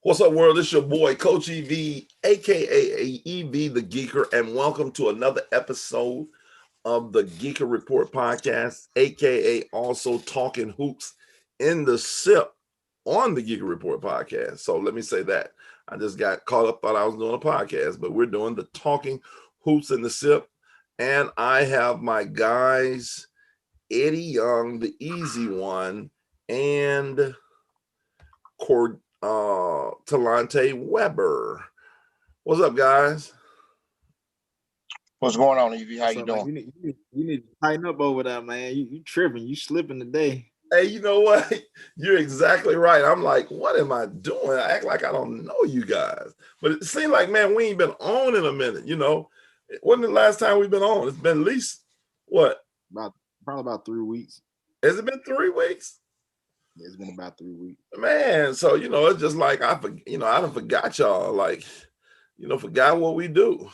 What's up, world? It's your boy, Coach EV, aka EV the Geeker, and welcome to another episode of the Geeker Report podcast, aka also Talking Hoops in the SIP on the Geeker Report podcast. So let me say that. I just got caught up, thought I was doing a podcast, but we're doing the Talking Hoops in the SIP. And I have my guys, Eddie Young, the easy one, and Talante Weber. What's up, guys? What's going on, Evie? How you doing? You need to tighten up over there, man. You tripping. You slipping today. Hey, you know what? You're exactly right. I'm like, what am I doing? I act like I don't know you guys. But it seems like, man, we ain't been on in a minute, you know. Wasn't the last time we've been on? It's been at least, what? Probably about 3 weeks. Has it been 3 weeks? It's been about 3 weeks. Man, so, you know, it's just like, I done forgot y'all. Like, forgot what we do.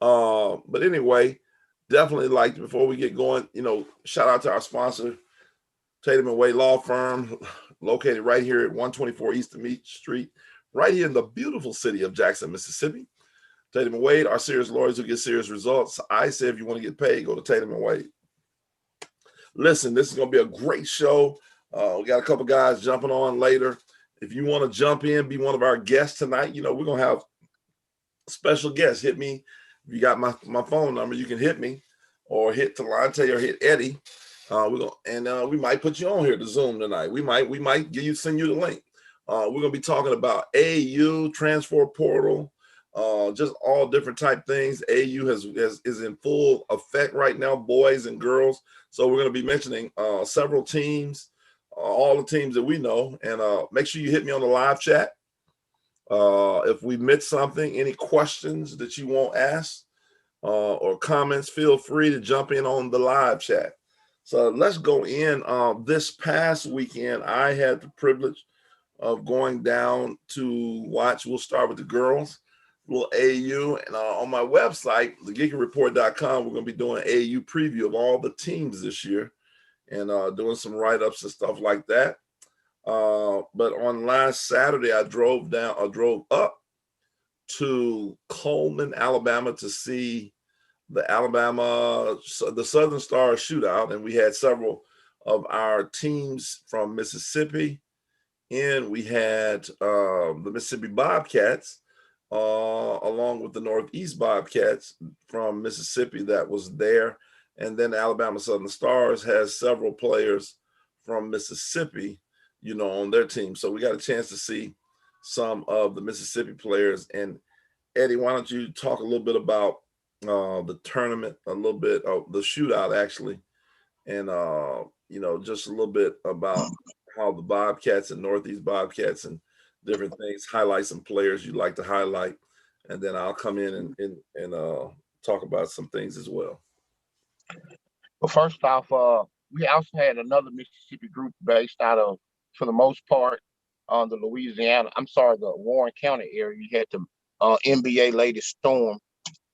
But anyway, definitely like, before we get going, shout out to our sponsor, Tatum & Wade Law Firm, located right here at 124 East Meat Street, right here in the beautiful city of Jackson, Mississippi. Tatum & Wade are serious lawyers who get serious results. I say if you want to get paid, go to Tatum & Wade. Listen, this is going to be a great show. We got a couple guys jumping on later. If you want to jump in, be one of our guests tonight, we're going to have special guests. Hit me. If you got my phone number, you can hit me or hit Talante or hit Eddie. We might put you on here to Zoom tonight. We might send you the link. We're going to be talking about AAU, transfer portal, just all different type things. AAU is in full effect right now, boys and girls. So we're going to be mentioning several teams, all the teams that we know. And make sure you hit me on the live chat. If we missed something, any questions that you want asked or comments, feel free to jump in on the live chat. So let's go in. This past weekend, I had the privilege of going down to watch. We'll start with the girls, little AAU. And on my website, thegeekyreport.com, we're going to be doing an AAU preview of all the teams this year and doing some write-ups and stuff like that. But on last Saturday, I drove up to Coleman, Alabama to see the Southern Star shootout. And we had several of our teams from Mississippi, and we had the Mississippi Bobcats, along with the Northeast Bobcats from Mississippi that was there. And then Alabama Southern Stars has several players from Mississippi, on their team. So we got a chance to see some of the Mississippi players. And Eddie, why don't you talk a little bit about the tournament, a little bit of the shootout actually, and just a little bit about how the Bobcats and Northeast Bobcats and different things, highlight some players you'd like to highlight, and then I'll come in and talk about some things as well. Well, first off, we also had another Mississippi group based out of, for the most part, on the the Warren County area. You had the NBA Lady Storm.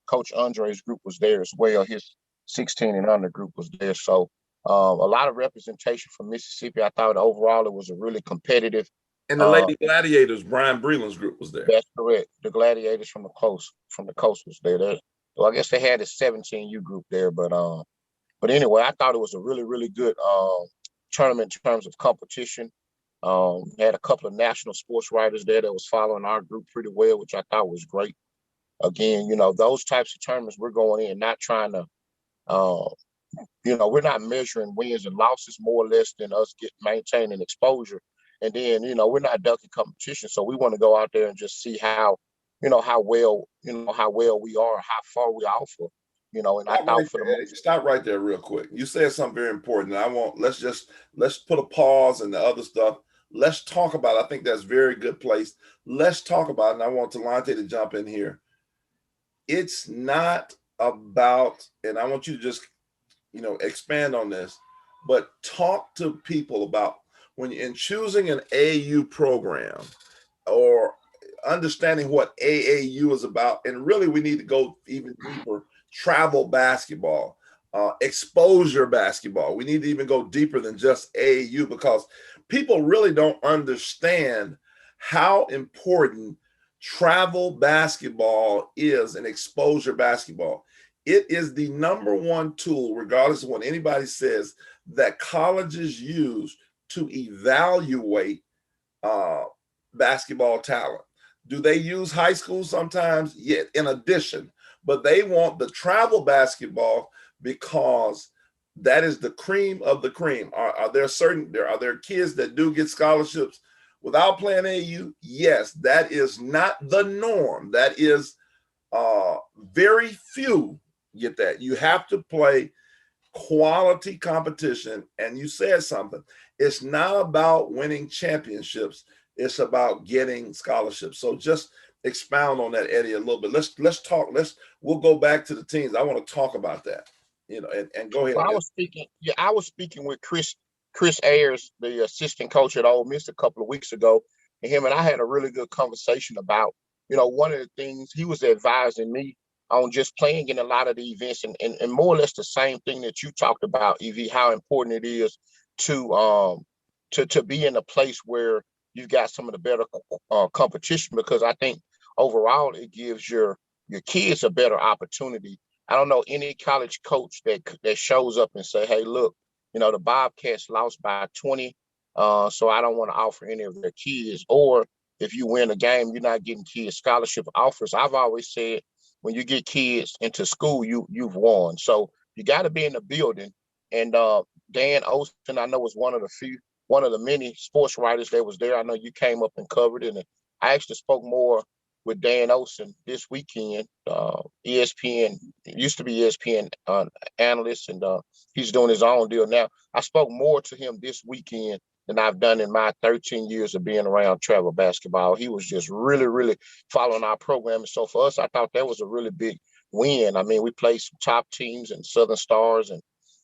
Coach Andre's group was there as well. His 16 and under group was there. So a lot of representation from Mississippi. I thought overall it was a really competitive. And the Lady Gladiators, Brian Breland's group was there. That's correct. The Gladiators from the coast was there. So I guess they had a 17U group there, but anyway, I thought it was a really, really good tournament in terms of competition. Had a couple of national sports writers there that was following our group pretty well, which I thought was great. Again, those types of tournaments, we're going in not trying to, we're not measuring wins and losses more or less than us maintaining exposure. And then, we're not ducking competition. So we want to go out there and just see how well we are, how far we offer, and I thought stop right there real quick. You said something very important. Let's put a pause and the other stuff. Let's talk about it. I think that's a very good place. Let's talk about it. And I want Talante to jump in here. It's not about, and I want you to just, expand on this, but talk to people about when in choosing an AAU program or understanding what AAU is about. And really, we need to go even deeper. Travel basketball, exposure basketball. We need to even go deeper than just AAU because people really don't understand how important travel basketball is and exposure basketball. It is the number one tool, regardless of what anybody says, that colleges use to evaluate basketball talent. Do they use high school sometimes? Yeah, in addition, but they want the travel basketball because that is the cream of the cream. Are there kids that do get scholarships without playing AU? Yes, that is not the norm. That is very few get that. You have to play quality competition. And you said something. It's not about winning championships. It's about getting scholarships. So just expound on that, Eddie, a little bit. Let's talk. We'll go back to the teams. I want to talk about that. And go ahead. Well, I was speaking with Chris Ayers, the assistant coach at Ole Miss, a couple of weeks ago, and him and I had a really good conversation about, one of the things he was advising me on just playing in a lot of the events and more or less the same thing that you talked about, EV, how important it is to be in a place where you've got some of the better competition, because I think overall it gives your kids a better opportunity. I don't know any college coach that shows up and say, "Hey, look, the Bobcats lost by 20, so I don't want to offer any of their kids." Or if you win a game, you're not getting kids scholarship offers. I've always said, when you get kids into school, you've won. So you got to be in the building. And Dan Olson, I know, was one of the many sports writers that was there. I know you came up and covered it, and I actually spoke more with Dan Olson this weekend. ESPN, used to be ESPN analyst, and he's doing his own deal now. I spoke more to him this weekend than I've done in my 13 years of being around travel basketball. He was just really, really following our program. And so for us, I thought that was a really big win. I mean, we played some top teams and Southern Stars and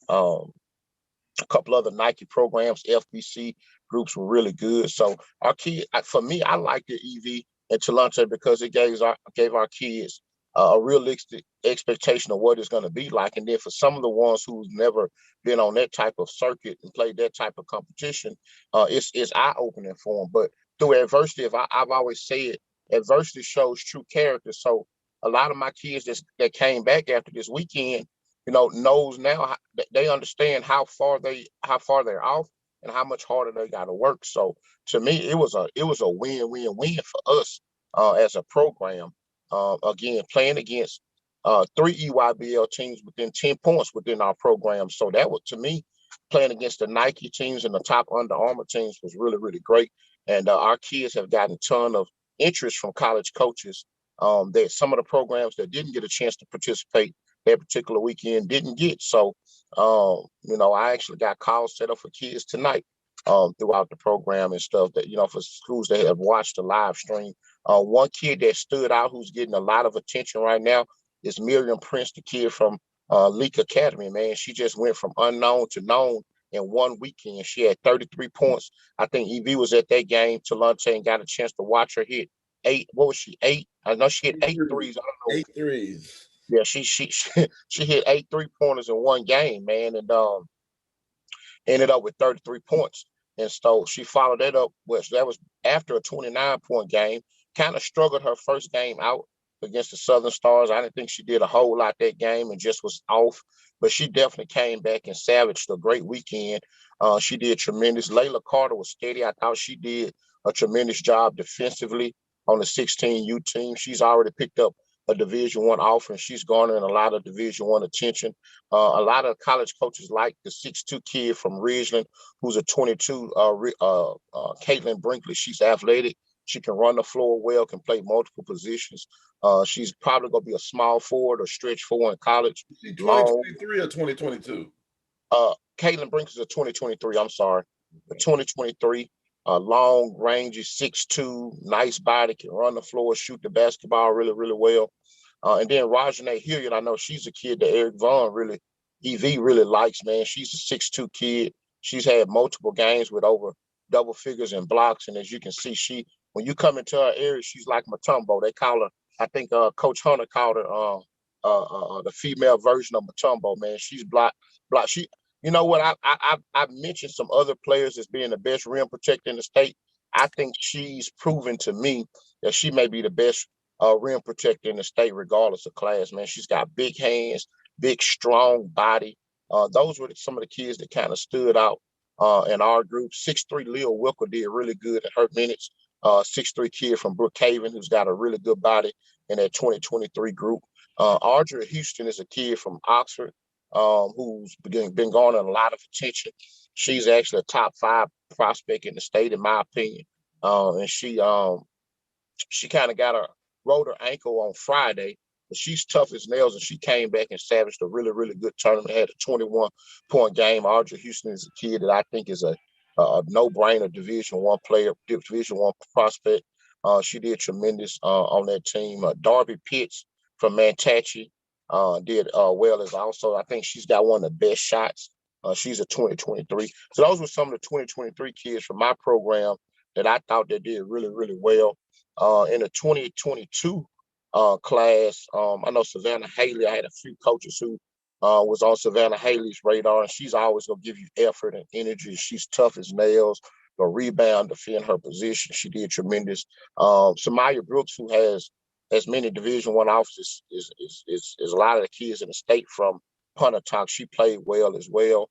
a couple other Nike programs, FBC groups were really good. So our kid, for me, I liked the EV and Talante because it gave our kids a realistic expectation of what it's going to be like. And then for some of the ones who's never been on that type of circuit and played that type of competition, it's eye-opening for them. But through adversity, I've always said, adversity shows true character. So a lot of my kids that came back after this weekend, knows now, they understand how far they're off and how much harder they got to work. So to me, it was a win-win-win for us as a program. Again, playing against 3 EYBL teams within 10 points within our program. So that was, to me, playing against the Nike teams and the top Under Armour teams was really, really great. And our kids have gotten a ton of interest from college coaches that some of the programs that didn't get a chance to participate that particular weekend didn't get. So, I actually got calls set up for kids tonight throughout the program and stuff that, for schools that have watched the live stream. One kid that stood out who's getting a lot of attention right now is Miriam Prince, the kid from Leak Academy, man. She just went from unknown to known in one weekend. She had 33 points. I think EV was at that game, Talante, and got a chance to watch her hit 8. What was she, 8? I know she hit 8 threes. I don't know. 8 threes. Yeah, she hit 8 3-pointers in one game, man, and ended up with 33 points. And so she followed that up, which that was after a 29-point game. Kind of struggled her first game out against the Southern Stars. I didn't think she did a whole lot that game and just was off, but she definitely came back and savaged a great weekend. She did tremendous. Layla Carter was steady. I thought she did a tremendous job defensively on the 16U team. She's already picked up a Division I offer, and she's garnering a lot of Division I attention. A lot of college coaches like the 6'2" kid from Ridgeland, who's a 22, Caitlin Brinkley. She's athletic. She can run the floor well, can play multiple positions. She's probably going to be a small forward or stretch forward in college. 2023 or 2022? Caitlin Brinkley is a 2023. I'm sorry. 2023. Long range is 6'2", nice body, can run the floor, shoot the basketball really, really well. And then Rajane Hilliard, I know she's a kid that Eric Vaughn EV really likes, man. She's a 6'2" kid. She's had multiple games with over double figures in blocks. And as you can see, when you come into her area, she's like Mutombo. They call her, I think Coach Hunter called her the female version of Mutombo, man. She's block. You know what? I've mentioned some other players as being the best rim protector in the state. I think she's proven to me that she may be the best rim protector in the state, regardless of class. Man, she's got big hands, big strong body. Those were some of the kids that kind of stood out in our group. 6'3" Lil Wilker did really good in her minutes. 6'3" kid from Brookhaven who's got a really good body in that 2023 group. Audrey Houston is a kid from Oxford who's been garnering a lot of attention. She's actually a top 5 prospect in the state, in my opinion. And she kind of got rolled her ankle on Friday, but she's tough as nails, and she came back and savaged a really, really good tournament. Had a 21-point game. Audrey Houston is a kid that I think is a no-brainer Division I player, Division I prospect. She did tremendous on that team. Darby Pitts from Manatee did well as also. I think she's got one of the best shots. She's a 2023. So those were some of the 2023 kids from my program that I thought they did really, really well. In the 2022 class, I know Savannah Haley. I had a few coaches who was on Savannah Haley's radar, and she's always going to give you effort and energy. She's tough as nails, a rebound, defend her position. She did tremendous. Somalia Brooks, who has as many Division I offers is a lot of the kids in the state from Pontotoc. She played well as well.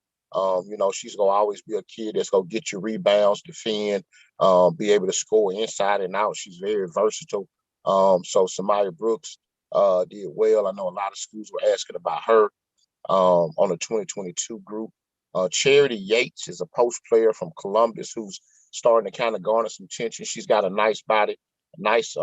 She's going to always be a kid that's going to get you rebounds, defend, be able to score inside and out. She's very versatile. So Somalia Brooks did well. I know a lot of schools were asking about her on the 2022 group. Charity Yates is a post player from Columbus who's starting to kind of garner some attention. She's got a nice body, nice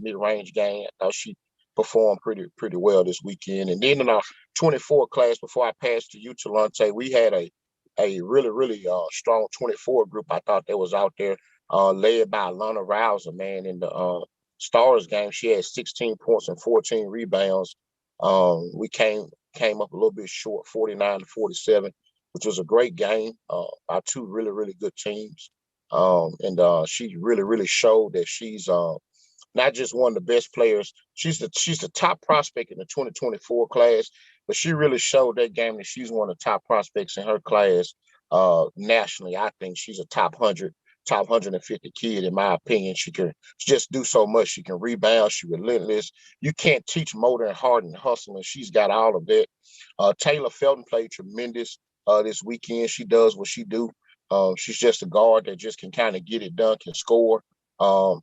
mid-range game. I thought she performed pretty well this weekend. And then in our 24 class, before I passed to you, Talante, we had a really, really strong 24 group. I thought that was out there, led by Alana Rouser, man. In the Stars game, she had 16 points and 14 rebounds. We came up a little bit short, 49-47, which was a great game. Our two really, really good teams. And she really, really showed that she's not just one of the best players. She's the top prospect in the 2024 class, but she really showed that game that she's one of the top prospects in her class nationally. I think she's a top 150 kid, in my opinion. She can just do so much. She can rebound. She's relentless. You can't teach motor and heart and hustle, and she's got all of that. Taylor Felton played tremendous this weekend. She does what she do. She's just a guard that just can kind of get it done, can score.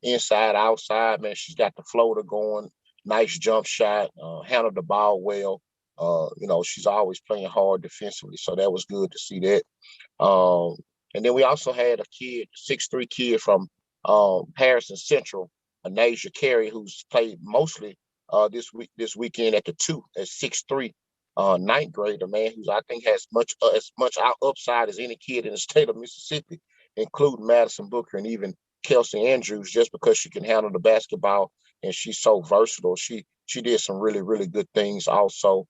Inside, outside, man, she's got the floater going, nice jump shot, handled the ball well. She's always playing hard defensively, so that was good to see that. And then we also had a kid, 6'3" kid from Harrison Central, Anasia Carey, who's played mostly this weekend at the 2 at 6'3", ninth grader, man, who's I think has as much upside as any kid in the state of Mississippi, including Madison Booker and even Kelsey Andrews, just because she can handle the basketball and she's so versatile. She did some really, really good things also.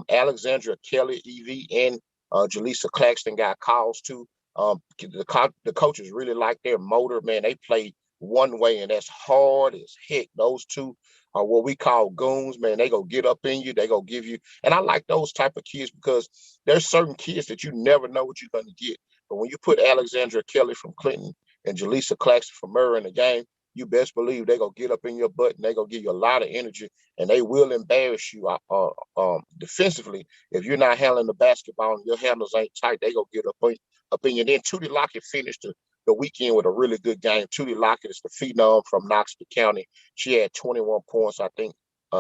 Alexandria Kelly, Evie, and Jaleesa Claxton got calls too. The coaches really like their motor, man. They play one way, and that's hard as heck. Those two are what we call goons, man. They go get up in you. They go give you. And I like those type of kids because there's certain kids that you never know what you're going to get. But when you put Alexandria Kelly from Clinton and Jaleesa Claxton from Murray in the game, you best believe they go get up in your butt and they go give you a lot of energy, and they will embarrass you defensively. If you're not handling the basketball and your handles ain't tight, they go get up in you. Then Tootie Lockett finished the weekend with a really good game. Tootie Lockett is the phenom from Knoxville County. She had 21 points, I think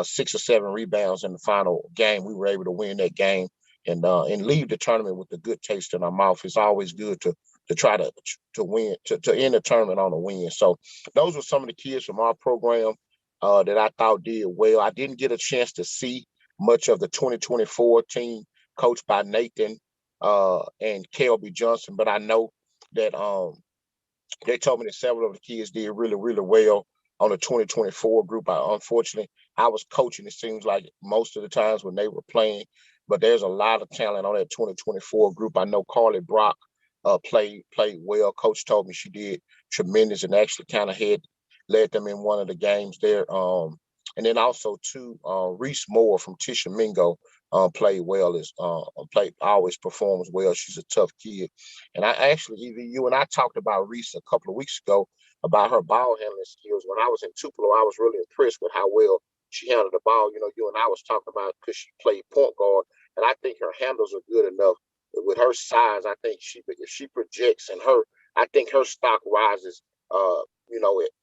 6 or 7 rebounds in the final game. We were able to win that game and leave the tournament with a good taste in our mouth. It's always good to try to win, to end the tournament on a win. So those were some of the kids from our program that I thought did well. I didn't get a chance to see much of the 2024 team coached by Nathan and KLB Johnson, but I know that they told me that several of the kids did really, really well on the 2024 group. Unfortunately, I was coaching, it seems like, most of the times when they were playing, but there's a lot of talent on that 2024 group. I know Carly Brock played well. Coach told me she did tremendous and actually kind of led them in one of the games there. And then also too, Reese Moore from Tishomingo played well, always performs well. She's a tough kid. And I actually, either you and I talked about Reese a couple of weeks ago about her ball handling skills. When I was in Tupelo, I was really impressed with how well she handled the ball. You and I was talking about because she played point guard, and I think her handles are good enough. With her size, I think if she projects and I think her stock rises.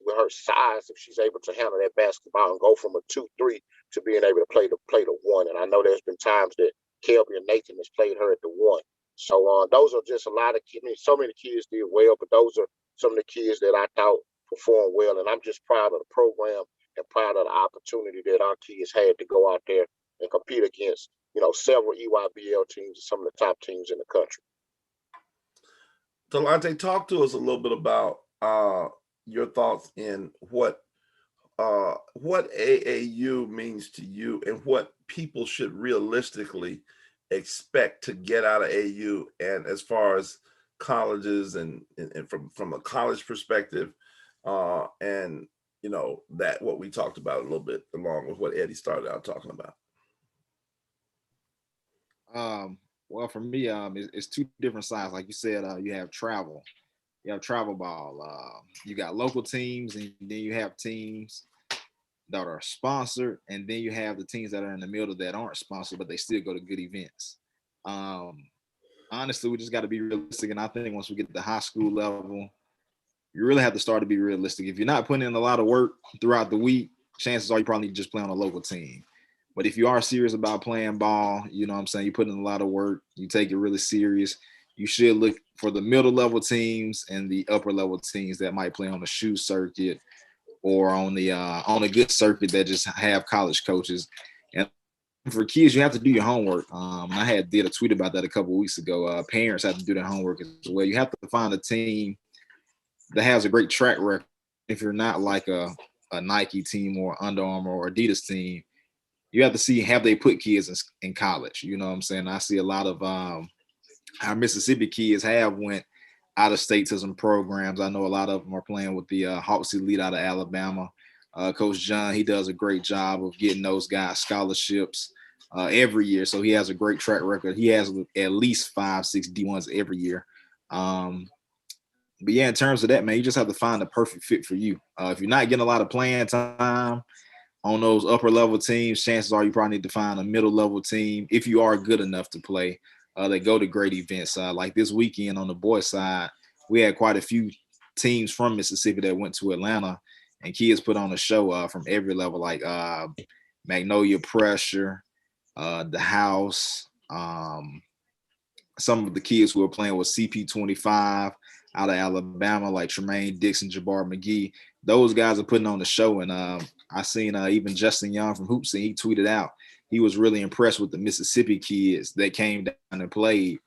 With her size, if she's able to handle that basketball and go from a 2-3 to being able to play the one. And I know there's been times that Kelby and Nathan has played her at the one. So those are just a lot of kids. I mean, so many kids did well, but those are some of the kids that I thought performed well. And I'm just proud of the program and proud of the opportunity that our kids had to go out there and compete against, several EYBL teams and some of the top teams in the country. Delonte, talk to us a little bit about your thoughts in what AAU means to you and what people should realistically expect to get out of AU, and as far as colleges and from a college perspective, and that what we talked about a little bit along with what Eddie started out talking about. Well, for me, it's two different sides. Like you said, you have travel ball. You got local teams, and then you have teams that are sponsored, and then you have the teams that are in the middle that aren't sponsored, but they still go to good events. Honestly, we just got to be realistic, and I think once we get to the high school level, you really have to start to be realistic. If you're not putting in a lot of work throughout the week, chances are you probably need to just play on a local team. But if you are serious about playing ball, you know what I'm saying, you put in a lot of work, you take it really serious, you should look for the middle level teams and the upper level teams that might play on the shoe circuit or on a good circuit that just have college coaches. And for kids, you have to do your homework. I did a tweet about that a couple of weeks ago. Parents have to do their homework as well. You have to find a team that has a great track record. If you're not like a Nike team or Under Armour or Adidas team, you have to see, have they put kids in college? You know what I'm saying? I see a lot of our Mississippi kids have went out of state to some programs. I know a lot of them are playing with the Hawks Elite out of Alabama. Coach John, he does a great job of getting those guys scholarships every year. So he has a great track record. He has at least 5-6 D1s every year. But yeah, in terms of that, man, you just have to find the perfect fit for you. If you're not getting a lot of playing time on those upper level teams, chances are you probably need to find a middle level team if you are good enough to play. They go to great events. Like this weekend on the boys' side, we had quite a few teams from Mississippi that went to Atlanta, and kids put on a show from every level, like Magnolia Pressure, the House. Some of the kids who were playing with CP25 out of Alabama, like Tremaine Dixon, Jabbar McGee. Those guys are putting on the show. And I seen even Justin Young from Hoopsie, he tweeted out he was really impressed with the Mississippi kids that came down and played.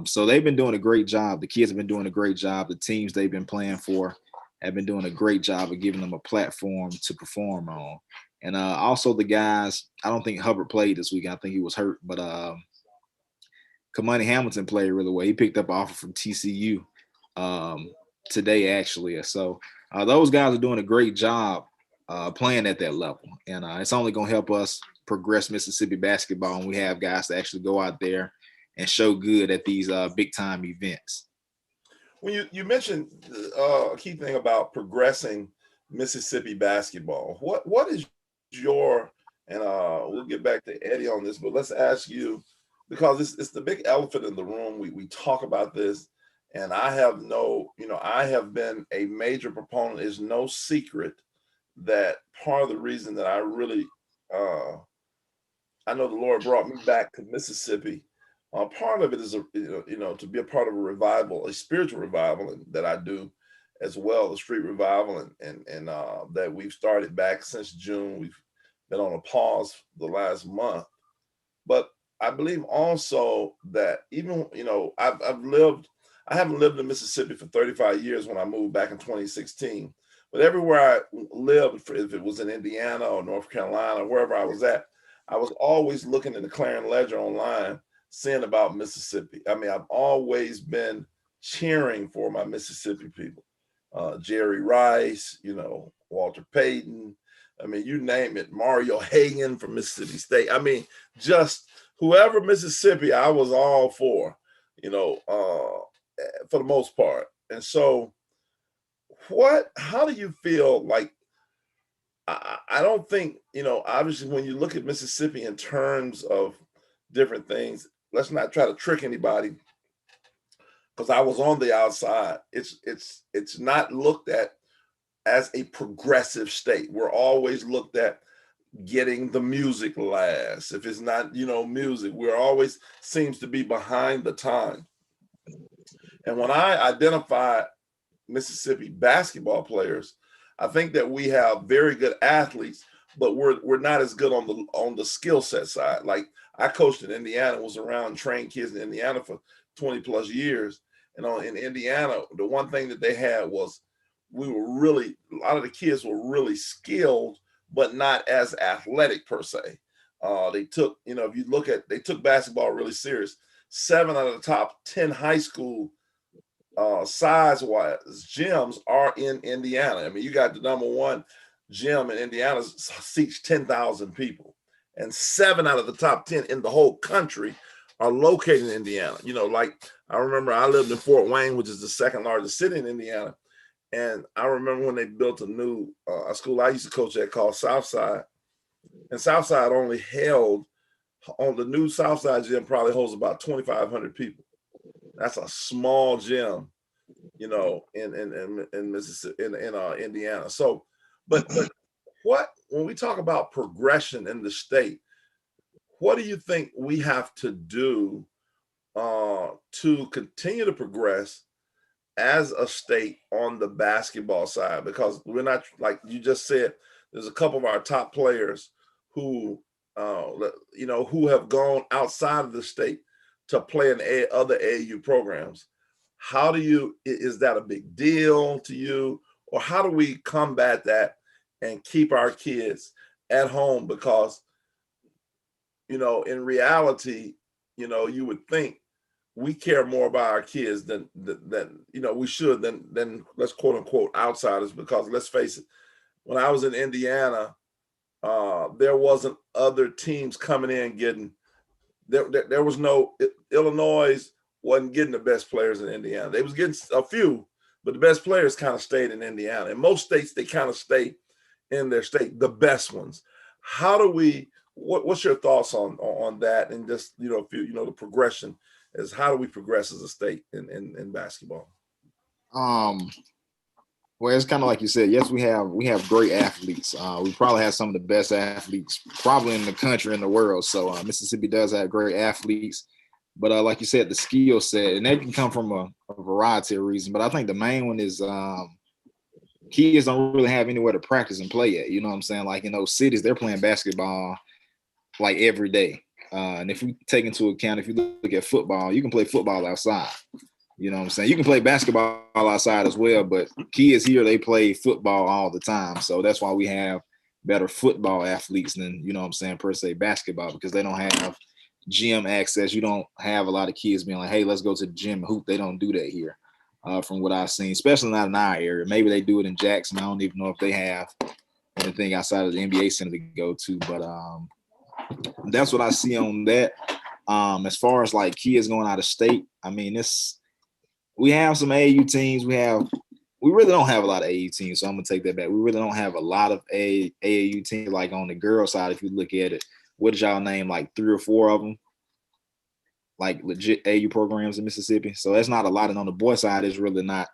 So they've been doing a great job. The kids have been doing a great job. The teams they've been playing for have been doing a great job of giving them a platform to perform on. And also the guys, I don't think Hubbard played this week. I think he was hurt, but Kamani Hamilton played really well. He picked up an offer from TCU today, actually. So those guys are doing a great job playing at that level. And it's only going to help us progress Mississippi basketball, and we have guys to actually go out there and show good at these big time events. When you mentioned a key thing about progressing Mississippi basketball, what is your, and we'll get back to Eddie on this, but let's ask you, because it's the big elephant in the room. We talk about this, and I have been a major proponent. It's no secret that part of the reason that I really I know the Lord brought me back to Mississippi. Part of it is, to be a part of a revival, a spiritual revival that I do as well, a street revival, and that we've started back since June. We've been on a pause the last month. But I believe also that even, I haven't lived in Mississippi for 35 years when I moved back in 2016. But everywhere I lived, if it was in Indiana or North Carolina, wherever I was at, I was always looking in the Clarion Ledger online, seeing about Mississippi. I mean, I've always been cheering for my Mississippi people. Jerry Rice, Walter Payton. I mean, you name it. Mario Hagan from Mississippi State. I mean, just whoever Mississippi, I was all for, for the most part. And so, how do you feel like? I don't think, obviously, when you look at Mississippi in terms of different things, let's not try to trick anybody, because I was on the outside. It's not looked at as a progressive state. We're always looked at getting the music last. If it's not, music, we're always seems to be behind the time. And when I identify Mississippi basketball players, I think that we have very good athletes, but we're not as good on the skill set side. Like, I coached in Indiana, was around trained kids in Indiana for 20 plus years. And in Indiana, the one thing that they had was a lot of the kids were really skilled, but not as athletic per se. They took, if you look at, they took basketball really serious. 7 out of the top 10 high school size-wise gyms are in Indiana. I mean, you got the number one gym in Indiana seats 10,000 people, and 7 out of the top 10 in the whole country are located in Indiana. Like, I remember I lived in Fort Wayne, which is the second largest city in Indiana, and I remember when they built a new a school I used to coach at called Southside, and Southside only held, on the new Southside gym, probably holds about 2,500 people. That's a small gym, in Mississippi, in Indiana. So, but when we talk about progression in the state, what do you think we have to do to continue to progress as a state on the basketball side? Because we're not, like you just said, there's a couple of our top players who have gone outside of the state to play in other AAU programs. Is that a big deal to you? Or how do we combat that and keep our kids at home? Because, in reality, you would think we care more about our kids than we should, than let's quote unquote outsiders. Because let's face it, when I was in Indiana, there wasn't other teams coming in getting, there was no, Illinois wasn't getting the best players in Indiana. They was getting a few, but the best players kind of stayed in Indiana. In most states, they kind of stay in their state, the best ones. How do we, what's your thoughts on that? And just, the progression is, how do we progress as a state in basketball? Well, it's kind of like you said. Yes, we have great athletes. We probably have some of the best athletes probably in the country, in the world. So Mississippi does have great athletes. But like you said, the skill set, and that can come from a variety of reasons. But I think the main one is kids don't really have anywhere to practice and play at. You know what I'm saying? Like, in those cities, they're playing basketball like every day. And if we take into account, if you look at football, you can play football outside. You know what I'm saying? You can play basketball outside as well, but kids here, they play football all the time. So that's why we have better football athletes than, per se basketball, because they don't have gym access. You don't have a lot of kids being like, hey, let's go to the gym and hoop. They don't do that here, from what I've seen, especially not in our area. Maybe they do it in Jackson. I don't even know if they have anything outside of the NBA center to go to, but that's what I see on that. As far as like kids going out of state, I mean, we have some AAU teams. We really don't have a lot of AAU teams, so I'm gonna take that back. We really don't have a lot of AAU teams. Like on the girl side, if you look at it, what did y'all name, like 3 or 4 of them, like legit AAU programs in Mississippi? So that's not a lot, and on the boy side, it's really not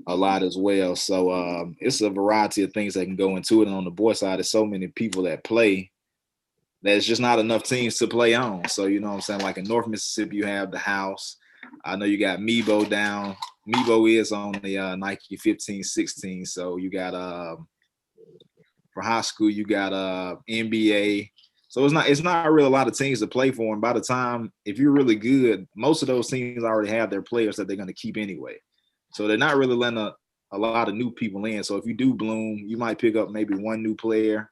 a lot as well. So it's a variety of things that can go into it. And on the boy side, there's so many people that play, there's just not enough teams to play on. So you know what I'm saying? Like in North Mississippi, you have the House. I know you got Mebo down. Mebo is on the Nike 15-16. So you got for high school, you got NBA. So it's not really a lot of teams to play for. And by the time, if you're really good, most of those teams already have their players that they're going to keep anyway. So they're not really letting a lot of new people in. So if you do bloom, you might pick up maybe one new player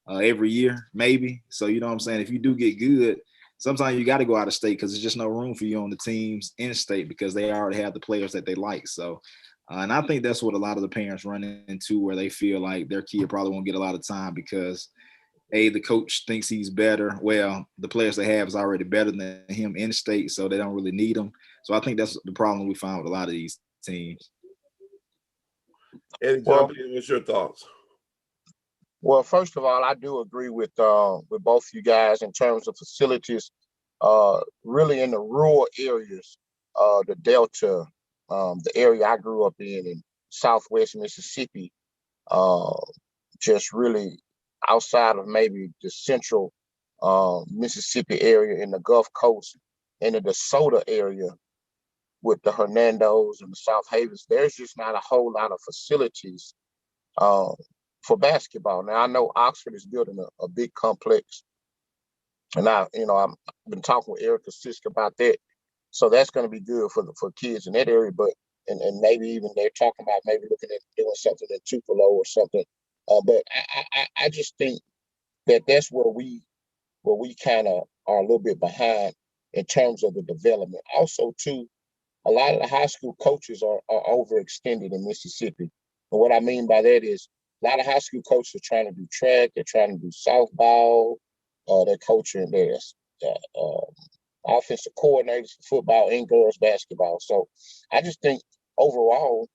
every year, maybe. So you know what I'm saying? If you do get good, sometimes you got to go out of state because there's just no room for you on the teams in state because they already have the players that they like. So, and I think that's what a lot of the parents run into, where they feel like their kid probably won't get a lot of time because the coach thinks he's better. Well, the players they have is already better than him in state, so they don't really need him. So I think that's the problem we found with a lot of these teams. Eddie, jump in. What's your thoughts? Well, first of all, I do agree with both you guys in terms of facilities. Really in the rural areas, the Delta, the area I grew up in Southwest Mississippi, just really outside of maybe the central Mississippi area in the Gulf Coast and the DeSoto area with the Hernandos and the South Havens, there's just not a whole lot of facilities for basketball. Now, I know Oxford is building a big complex, and I've been talking with Erica Sisk about that. So that's going to be good for kids in that area, but and maybe even they're talking about maybe looking at doing something in Tupelo or something. But I just think that that's where we kind of are a little bit behind in terms of the development. Also, too, a lot of the high school coaches are overextended in Mississippi. And what I mean by that is a lot of high school coaches are trying to do track, they're trying to do softball, they're coaching their offensive coordinators for football and girls basketball. So I just think overall,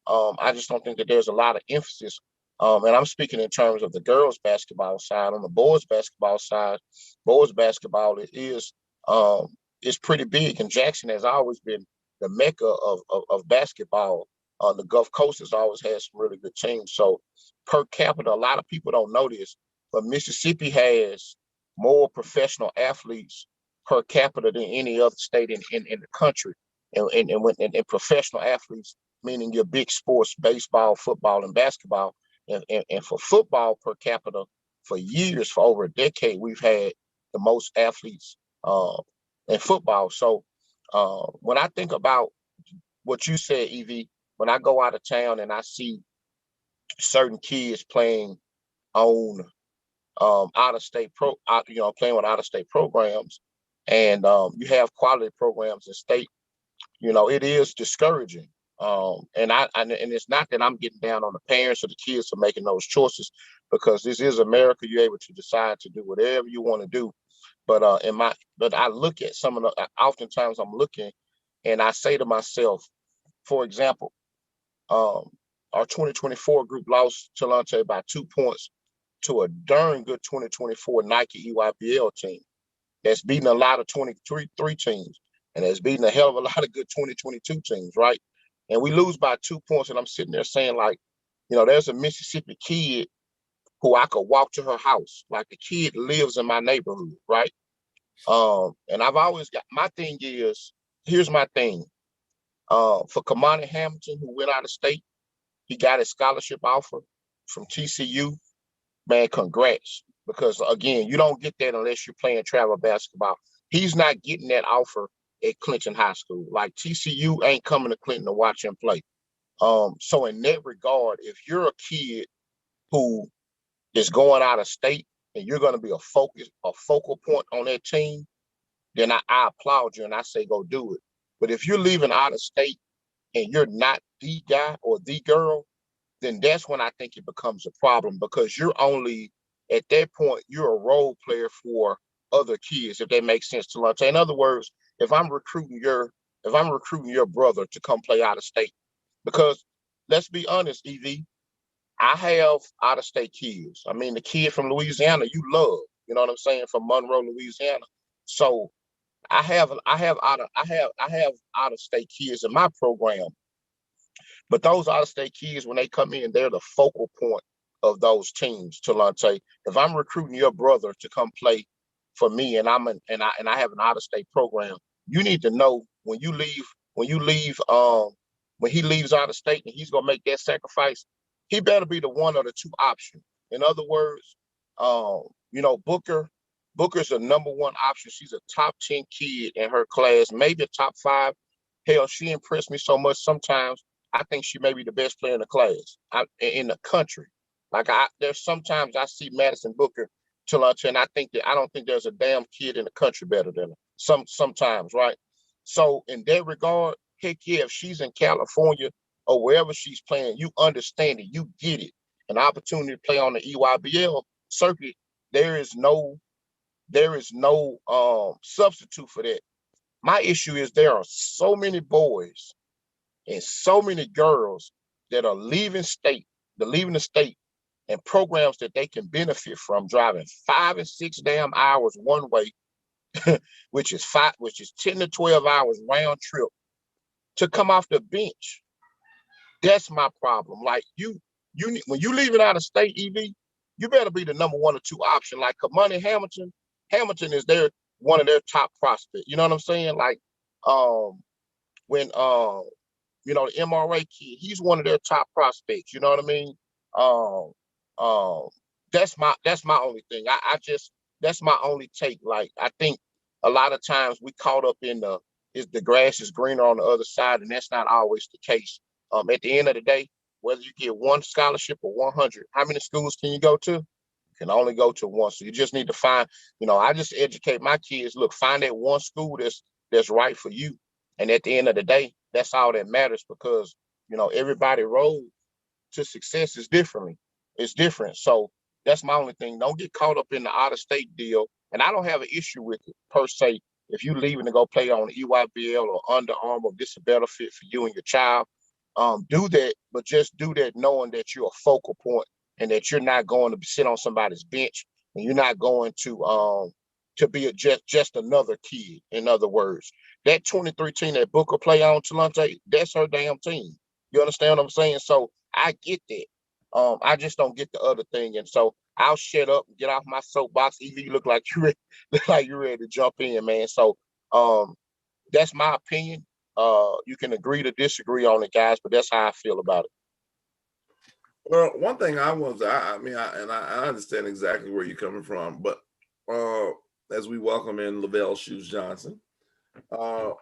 I just don't think that there's a lot of emphasis. And I'm speaking in terms of the girls basketball side. On the boys basketball side, boys basketball is pretty big, and Jackson has always been the mecca of basketball. The Gulf Coast has always had some really good teams. So per capita, a lot of people don't know this, but Mississippi has more professional athletes per capita than any other state in the country. And professional athletes, meaning your big sports, baseball, football, and basketball. And for football per capita, for years, for over a decade, we've had the most athletes in football. So when I think about what you said, Evie, when I go out of town and I see certain kids playing on out-of-state playing with out-of-state programs, and you have quality programs in state, it is discouraging. And it's not that I'm getting down on the parents or the kids for making those choices, because this is America. You're able to decide to do whatever you want to do. But I look at some of the. Oftentimes I'm looking, and I say to myself, for example, our 2024 group lost Talante by 2 points to a darn good 2024 Nike EYBL team that's beating a lot of 23 teams, and that's beating a hell of a lot of good 2022 teams, right? And we lose by 2 points, and I'm sitting there saying, like, there's a Mississippi kid who I could walk to her house. Like, the kid lives in my neighborhood, right? And I've always got, my thing is, here's my thing. For Kamani Hamilton, who went out of state, he got a scholarship offer from TCU. Man, congrats. Because, again, you don't get that unless you're playing travel basketball. He's not getting that offer at Clinton High School. Like, TCU ain't coming to Clinton to watch him play. So in that regard, if you're a kid who is going out of state and you're going to be a focal point on that team, then I applaud you and I say go do it. But if you're leaving out of state and you're not the guy or the girl, then that's when I think it becomes a problem, because you're only, at that point, you're a role player for other kids, if that makes sense to Lante. In other words, if I'm recruiting your brother to come play out of state, because let's be honest, EV, I have out of state kids. I mean, the kid from Louisiana, you love, you know what I'm saying, from Monroe, Louisiana. So I have out of state kids in my program. But those out-of-state kids, when they come in, they're the focal point of those teams. Talante, if I'm recruiting your brother to come play for me, and I have an out-of-state program, you need to know when he leaves out of state and he's gonna make that sacrifice, he better be the one or the two option. In other words, Booker's the number one option. She's a top 10 kid in her class, maybe a top 5. Hell, she impressed me so much sometimes. I think she may be the best player in the class, in the country. Like, there's sometimes I see Madison Booker, and I don't think there's a damn kid in the country better than her. Sometimes, right? So in that regard, heck yeah, if she's in California or wherever she's playing, you understand it, you get it. an opportunity to play on the EYBL circuit, there is no substitute for that. My issue is there are so many boys and so many girls that are leaving the state and programs that they can benefit from, driving 5 and 6 damn hours one way, which is 10 to 12 hours round trip to come off the bench. That's my problem. Like when you leaving out of state, EV, you better be the number 1 or 2 option. Like Kamani Hamilton is one of their top prospects. You know what I'm saying? Like when the MRA kid, he's one of their top prospects. You know what I mean? That's my only thing. That's my only take. Like, I think a lot of times we caught up in the grass is greener on the other side, and that's not always the case. At the end of the day, whether you get 1 scholarship or 100, how many schools can you go to? You can only go to 1. So you just need to find, I just educate my kids, look, find that 1 school that's right for you. And at the end of the day, that's all that matters, because, everybody road to success is different. So that's my only thing. Don't get caught up in the out-of-state deal. And I don't have an issue with it per se. If you're leaving to go play on EYBL or Under Armour, this is a better fit for you and your child. Do that, but just do that knowing that you're a focal point and that you're not going to sit on somebody's bench, and you're not going to be just another kid. In other words, that 23 team that Booker play on Talante, that's her damn team. You understand what I'm saying? So I get that. I just don't get the other thing, and so I'll shut up and get off my soapbox. Evie, you look like you're ready to jump in, man. So that's my opinion. You can agree to disagree on it, guys, but that's how I feel about it. Well, one thing I understand exactly where you're coming from, but as we welcome in Lavelle Shoes Johnson, I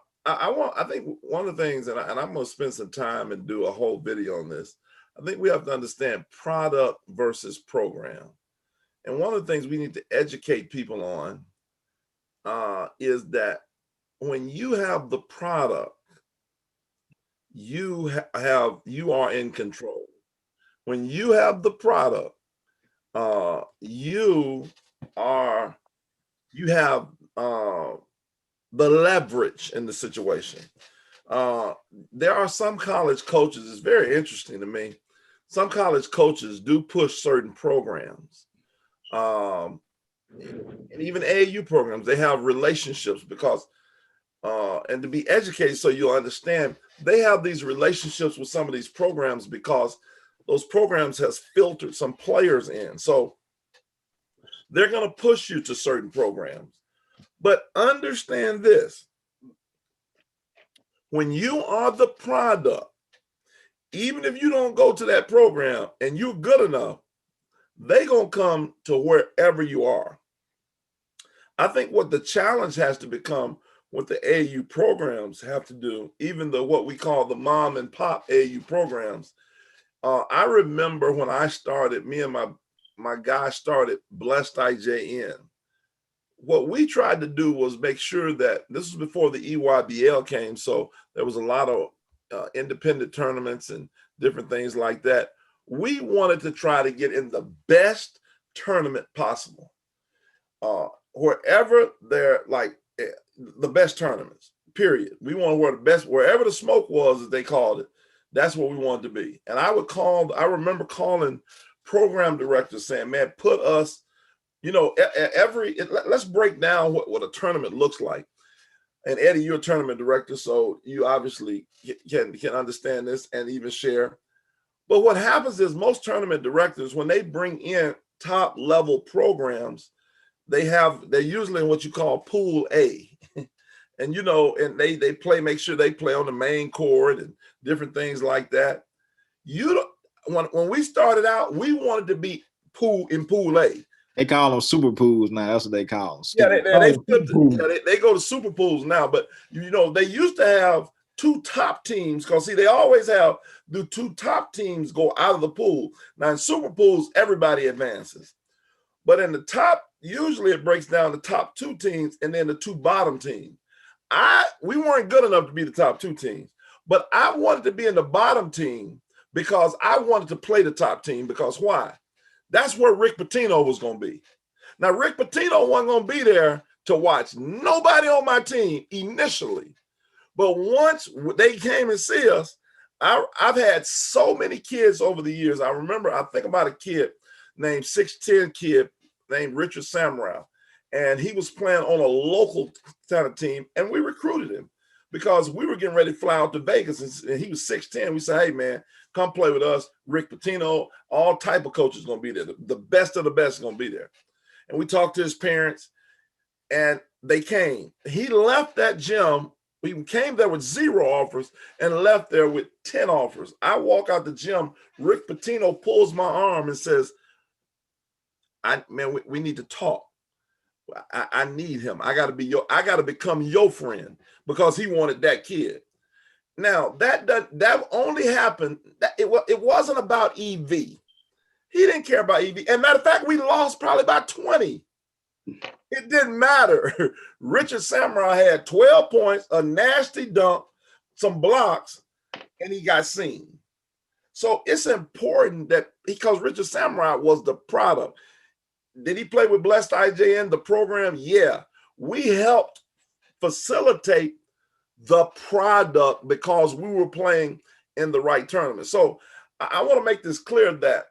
think one of the things, and I'm going to spend some time and do a whole video on this. I think we have to understand product versus program, and one of the things we need to educate people on is that when you have the product, you are in control. When you have the product, you have the leverage in the situation. There are some college coaches, it's very interesting to me. Some college coaches do push certain programs. And even AAU programs, they have relationships because and to be educated so you'll understand, they have these relationships with some of these programs because those programs has filtered some players in. So they're going to push you to certain programs. But understand this, when you are the product, even if you don't go to that program and you're good enough, they're going to come to wherever you are. I think what the challenge has to become, what the AAU programs have to do, even though what we call the mom and pop AAU programs. I remember when I started, me and my guy started Blessed IJN. What we tried to do was make sure that this was before the EYBL came, so there was a lot of independent tournaments and different things like that. We wanted to try to get in the best tournament possible, wherever they're like the best tournaments, period. We want to wear the best, wherever the smoke was, as they called it, that's what we wanted to be. And I remember calling program directors saying, man, put us, let's break down what a tournament looks like. And Eddie, you're a tournament director, so you obviously can understand this and even share. But what happens is most tournament directors, when they bring in top level programs, they're usually in what you call pool A. And and they make sure they play on the main court and different things like that. When we started out, we wanted to be pool A. They call them super pools now. That's what they call them. They go to super pools now, but they used to have 2 top teams, because see, they always have the 2 top teams go out of the pool. Now in super pools, everybody advances. But in the top, usually it breaks down the top 2 teams and then the 2 bottom teams. We weren't good enough to be the top 2 teams, but I wanted to be in the bottom team because I wanted to play the top team. Because why? That's where Rick Pitino was going to be. Now, Rick Pitino wasn't going to be there to watch nobody on my team initially. But once they came and see us, I've had so many kids over the years. I think about a kid named 6'10" kid named Richard Samurai. And he was playing on a local kind of team. And we recruited him because we were getting ready to fly out to Vegas. And he was 6'10". We said, hey, man, come play with us. Rick Pitino, all type of coaches going to be there. The best of the best is going to be there. And we talked to his parents, and they came. He left that gym. We came there with 0 offers and left there with 10 offers. I walk out the gym. Rick Pitino pulls my arm and says, we need to talk. I need him. I got to become your friend, because he wanted that kid. Now that only happened. It wasn't about EV. He didn't care about EV. And matter of fact, we lost probably about 20. It didn't matter. Richard Samurai had 12 points, a nasty dunk, some blocks, and he got seen. So it's important that, because Richard Samurai was the product. Did he play with Blessed IJN, the program? Yeah. We helped facilitate the product because we were playing in the right tournament. So I want to make this clear that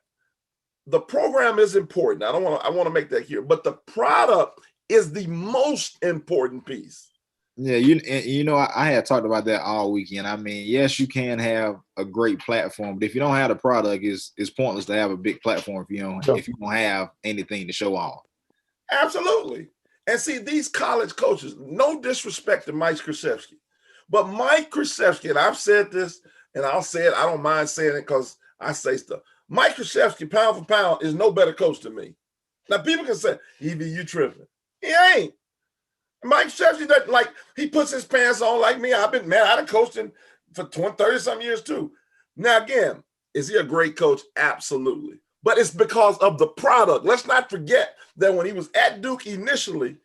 the program is important. I want to make that clear, but the product is the most important piece. Yeah, I had talked about that all weekend. I mean, yes, you can have a great platform, but if you don't have the product, it's pointless to have a big platform if you don't have anything to show off. Absolutely. And see, these college coaches, no disrespect to Mike Krzyzewski, but Mike Krzyzewski, and I've said this, and I'll say it, I don't mind saying it because I say stuff. Mike Krzyzewski, pound for pound, is no better coach than me. Now, people can say, Evie, you tripping. He ain't. Mike Krzyzewski doesn't, like, he puts his pants on like me. I've been coached him for 30-some years too. Now, again, is he a great coach? Absolutely. But it's because of the product. Let's not forget that when he was at Duke initially,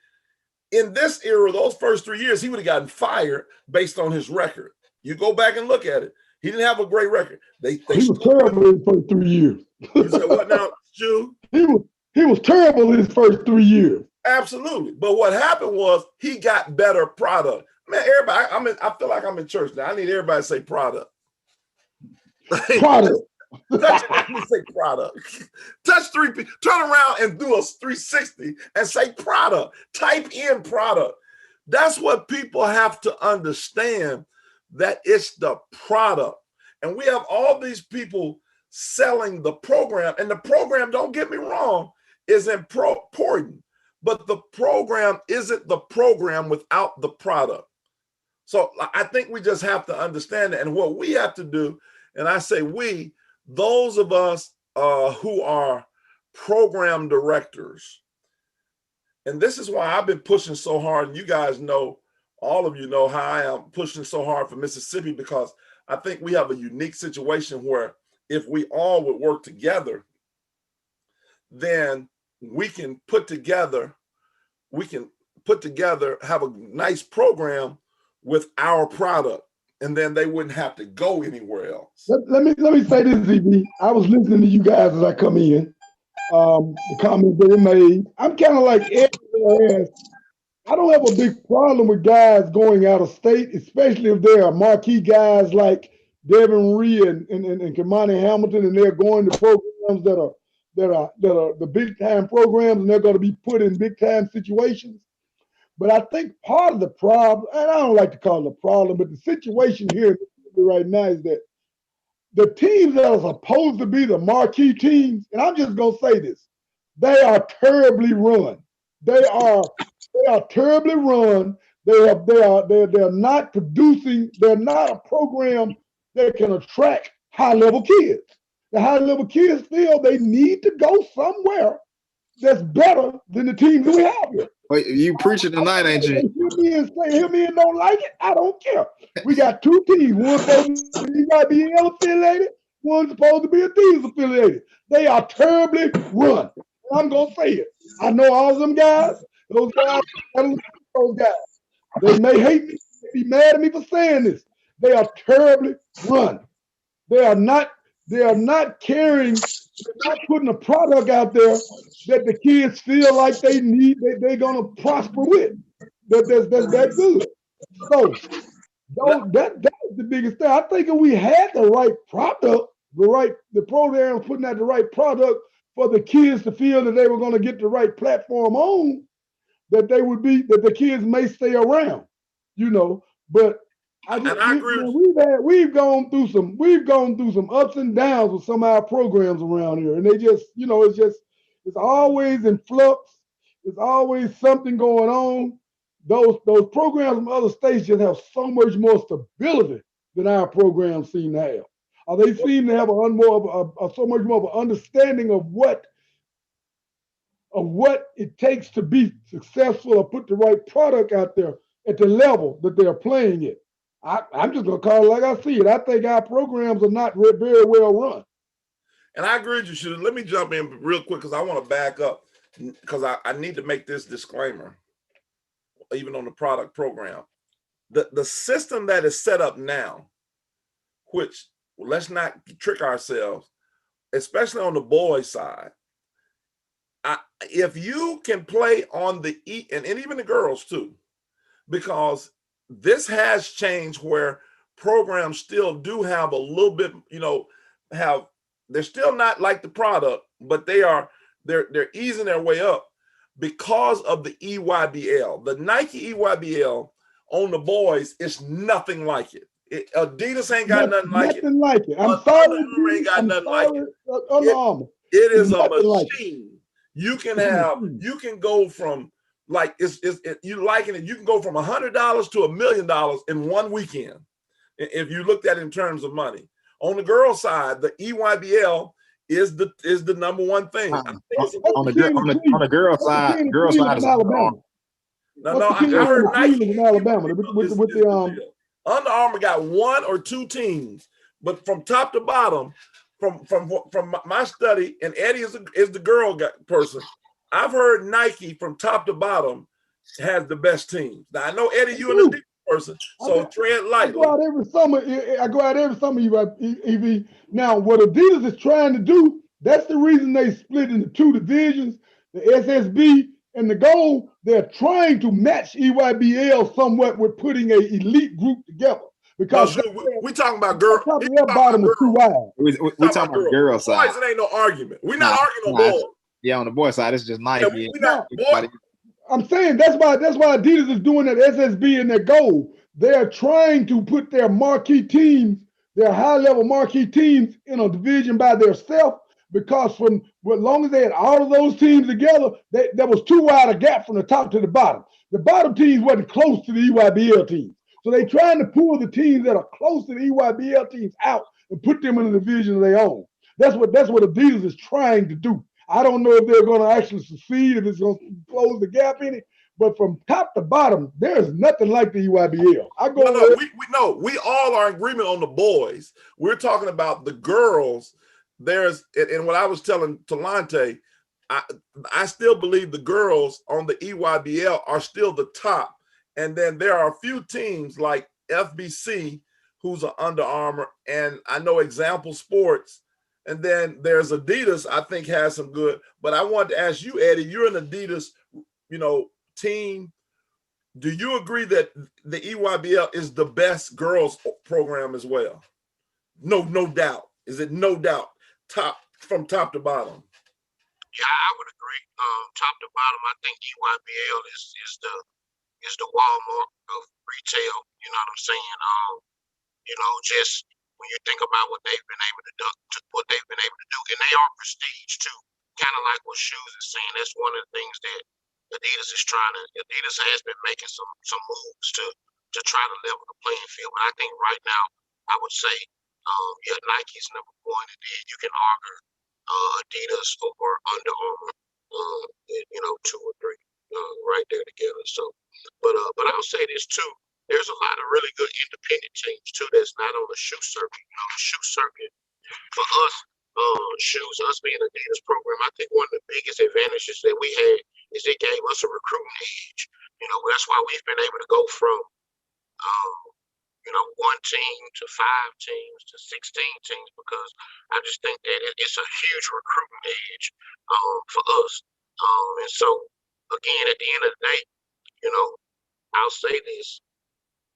in this era, those first 3 years, he would have gotten fired based on his record. You go back and look at it. He didn't have a great record. He was terrible in his first 3 years. You said what now, Stu? He was terrible in his first 3 years. Absolutely. But what happened was he got better product. Man, everybody, I feel like I'm in church now. I need everybody to say product. Product. Let me say product. Touch 3 people. Turn around and do a 360 and say product. Type in product. That's what people have to understand, that it's the product. And we have all these people selling the program. And the program, don't get me wrong, is important. But the program isn't the program without the product. So I think we just have to understand that. And what we have to do, and I say we, those of us who are program directors, and this is why I've been pushing so hard, and you guys know, all of you know how I am pushing so hard for Mississippi, because I think we have a unique situation where if we all would work together, then we can put together, have a nice program with our product, and then they wouldn't have to go anywhere else. Let me say this, ZB. I was listening to you guys as I come in. The comments that they made. I'm kind of like everywhere else. I don't have a big problem with guys going out of state, especially if they are marquee guys like Devin Ree and Kimani Hamilton, and they're going to programs that are the big time programs, and they're going to be put in big time situations. But I think part of the problem, and I don't like to call it a problem, but the situation here right now is that the teams that are supposed to be the marquee teams, and I'm just going to say this, they are terribly run. They are terribly run. They're not producing. They're not a program that can attract high-level kids. The high-level kids feel they need to go somewhere that's better than the teams that we have here. Wait, you preaching tonight, ain't you? Hear me and don't like it, I don't care. We got 2 teams. One's supposed to be BL affiliated, one's supposed to be a Thieves affiliated. They are terribly run. I'm going to say it. I know all of them guys. Those guys, they may hate me, be mad at me for saying this. They are terribly run. They are not They are not caring, they're not putting a product out there that the kids feel like they need, that they're gonna prosper with. That's that good. So that's the biggest thing. I think if we had the right product, the programs putting out the right product for the kids to feel that they were going to get the right platform on, that the kids may stay around, you know. But I agree. we've gone through some ups and downs with some of our programs around here, and they just, it's always in flux. It's always something going on. Those programs from other states just have so much more stability than our programs seem to have. They seem to have so much more of an understanding of what it takes to be successful or put the right product out there at the level that they're playing it. I'm just gonna call it like I see it. I think our programs are not very well run. And I agree with you, Shooter. Let me jump in real quick because I want to back up because I need to make this disclaimer, even on the product program. The system that is set up now, which let's not trick ourselves, especially on the boys' side. If you can play on the and even the girls too, because this has changed where programs still do have a little bit, they're still not like the product, but they're easing their way up because of the EYBL. The Nike EYBL on the boys is nothing like it. Adidas ain't got nothing like it. Nothing like it. I'm sorry, Under Armour ain't got nothing like it. Under Armour. It is a Nothing machine. like it. You can go from you liking it. You can go from $100 to $1 million in one weekend. If you looked at it in terms of money. On the girl side, the EYBL is the number one thing. On the girl side is Alabama. I heard Nike in Alabama with the Under Armour got one or two teams, but from top to bottom, from my study, and Eddie is the girl person. I've heard Nike from top to bottom has the best teams. Now I know Eddie, you and the person, so tread lightly. I go out every summer, EV. Now, what Adidas is trying to do, that's the reason they split into two divisions, the SSB and the Gold. They're trying to match EYBL somewhat with putting an elite group together. Because we talking about girls. Their bottom is too wide. We talking about girl side. Boys, it ain't no argument. We're not arguing on boys. Yeah, on the boy side, it's just Nike. I'm saying that's why Adidas is doing that SSB and their Gold. They're trying to put their marquee teams, their high-level marquee teams, in a division by themselves, because as long as they had all of those teams together, there was too wide a gap from the top to the bottom. The bottom teams wasn't close to the EYBL teams. So they're trying to pull the teams that are close to the EYBL teams out and put them in a division of their own. That's what Adidas is trying to do. I don't know if they're going to actually succeed, if it's going to close the gap in it, but from top to bottom, there's nothing like the EYBL. We all are in agreement on the boys. We're talking about the girls. And what I was telling Talante, I still believe the girls on the EYBL are still the top. And then there are a few teams like FBC, who's an Under Armour, and I know Example Sports. And then there's Adidas, I think has some good. But I wanted to ask you, Eddie, you're an Adidas, team. Do you agree that the EYBL is the best girls program as well? No doubt. Is it no doubt? From top to bottom. Yeah, I would agree. Top to bottom, I think EYBL is the Walmart of retail. You know what I'm saying? Just when you think about what they've been able to do, and they are prestige too. Kind of like what Shoes is saying. That's one of the things that Adidas has been making some moves to try to level the playing field. But I think right now, I would say, Nike's number one, and then you can argue Adidas over Under Armour, 2 or 3 right there together. So, but I'll say this too. There's a lot of really good independent teams too that's not on the shoe circuit. The shoe circuit for us, us being an Adidas program, I think one of the biggest advantages that we had is it gave us a recruiting edge. That's why we've been able to go from one team to 5 teams to 16 teams, because I just think that it's a huge recruiting edge for us. And so, again, at the end of the day, I'll say this: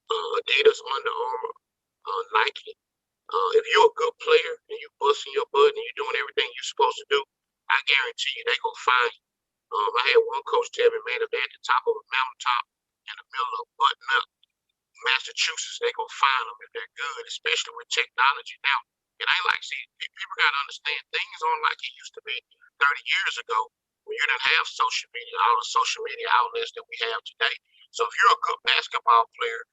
Adidas, Under Armour, Nike. If you're a good player and you busting your butt and you're doing everything you're supposed to do, I guarantee you they gonna find you. I had one coach tell me, man, if they're at the top of a mountaintop in the middle of button up Massachusetts, they gonna find them if they're good, especially with technology now. It ain't like, see, people gotta understand things aren't like it used to be 30 years ago when you didn't have social media, all the social media outlets that we have today. So if you're a good basketball player,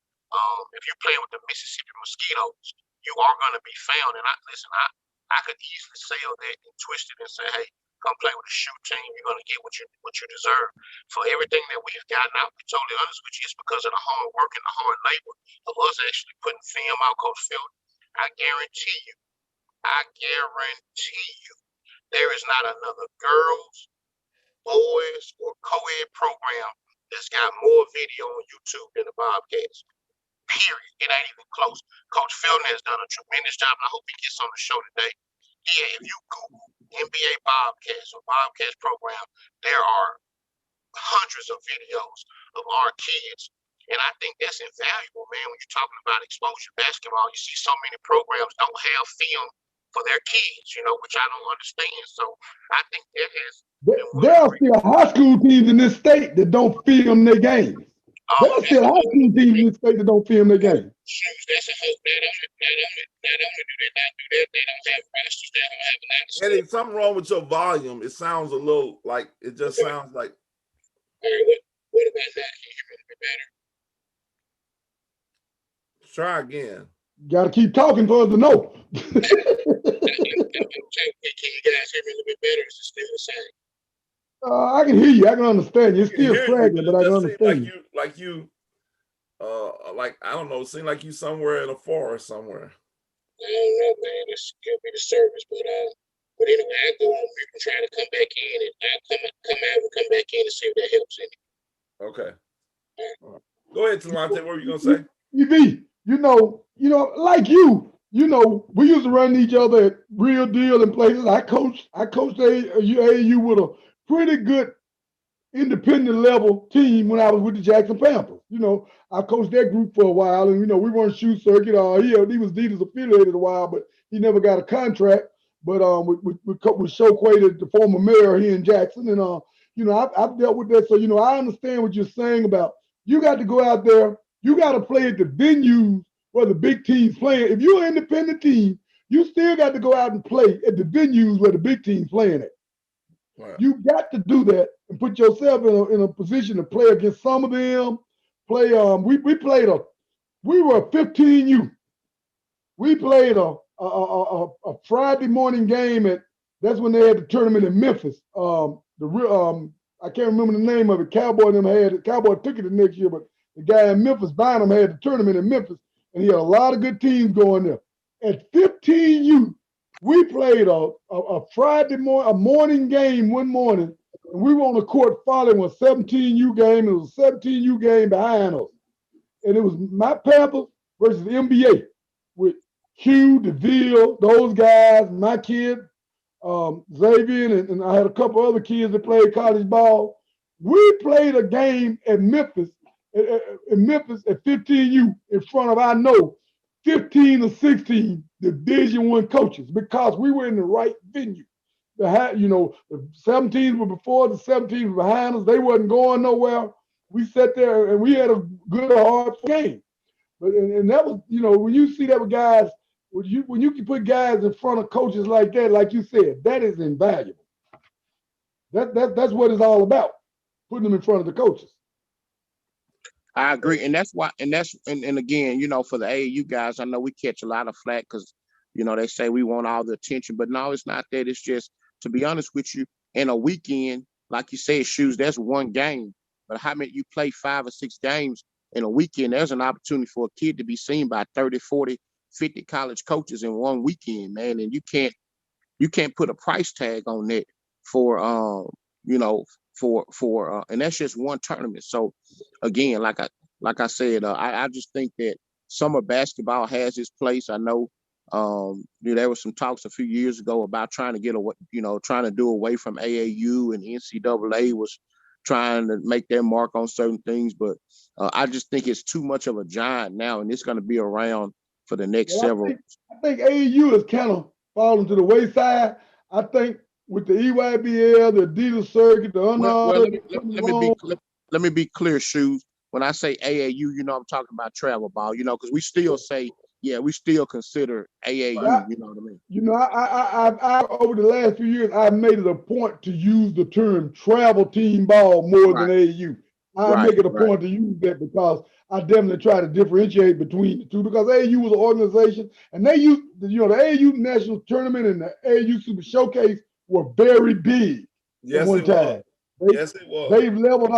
if you're playing with the Mississippi Mosquitoes, you are gonna be found. And I could easily sell that and twist it and say, hey, come play with the shoe team. You're gonna get what you deserve for everything that we've gotten out. To be totally honest with you, it's because of the hard work and the hard labor of us actually putting film out, Coach Felton. I guarantee you, there is not another girls, boys, or co-ed program that's got more video on YouTube than the Bobcats. Period. It ain't even close. Coach Felton has done a tremendous job, and I hope he gets on the show today. Yeah, if you Google NBA Bobcats or Bobcats program, there are hundreds of videos of our kids. And I think that's invaluable, man. When you're talking about exposure basketball, you see so many programs don't have film for their kids, which I don't understand. So I think that has there are still high school teams in this state that don't film their games. There are still high school teams in this state that don't film their games. That's a hope. Not only do they not do that, they don't have rosters. They don't have an Eddie, something wrong with your volume. It sounds a little like, it just sounds like. All right, what about that? Can you hear me a bit better? Try again. Got to keep talking for us to know. Can you guys hear me a little bit better? Is it still the same? I can hear you. I can understand you. It's still fragile, but I can understand you. Like, I don't know, it seemed like you somewhere in a forest somewhere. I don't know, man. This could be the service, but anyway, I go on mute and try to come back in, and I'll come out and come back in and see if that helps any. Okay. Right. Go ahead, Talante. What were you gonna say? Like we used to run each other at Real Deal and places. I coached AAU with a pretty good independent level team when I was with the Jackson Panthers. I coached that group for a while, and we run shoe circuit. He was Adidas affiliated a while, but he never got a contract. But with Showquay, the former mayor here in Jackson, and I've dealt with that. So I understand what you're saying about you got to go out there. You got to play at the venues where the big teams playing. If you're an independent team, you still got to go out and play at the venues where the big teams playing at. Right. You got to do that and put yourself in a position to play against some of them. We were a 15U. We played a Friday morning game that's when they had the tournament in Memphis. I can't remember the name of it. Cowboy took it the next year, but the guy in Memphis, Bynum, had the tournament in Memphis, and he had a lot of good teams going there. At 15U, we played a Friday morning game one morning, and we were on the court following a 17U game. It was a 17U game behind us. And it was my Panthers versus the NBA with Hugh, DeVille, those guys, my kid, Xavier, and I had a couple other kids that played college ball. We played a game at Memphis, at 15U in front of, 15 or 16 Division I coaches, because we were in the right venue. The 17s were before, the 17s were behind us. They wasn't going nowhere. We sat there and we had a good, hard game. But and that was, when you see that with guys, when you can put guys in front of coaches like that, like you said, that is invaluable. That's what it's all about, putting them in front of the coaches. I agree, and that's why, and again, for the AAU guys, I know we catch a lot of flack because, they say we want all the attention, but no, it's not that. It's just, to be honest with you, in a weekend, like you said, shoes, that's one game. But how many you play 5 or 6 games in a weekend? There's an opportunity for a kid to be seen by 30, 40, 50 college coaches in one weekend, man, and you can't put a price tag on that for and that's just one tournament. So again, like I said, I just think that summer basketball has its place. I know there was some talks a few years ago about trying to get away, trying to do away from AAU, and NCAA was trying to make their mark on certain things. But I just think it's too much of a giant now, and it's going to be around for the next several. I think AAU has kind of fallen to the wayside. I think with the EYBL, the Adidas circuit, the Under Armour. Let me be clear, Shoes. When I say AAU, I'm talking about travel ball, because we still say, we still consider AAU, you know what I mean? I over the last few years, I've made it a point to use the term travel team ball more than AAU. I make it a point to use that because I definitely try to differentiate between the two, because AAU was an organization, and they used, the AAU National Tournament and the AAU Super Showcase were very big at one time. Yes, it was. They've leveled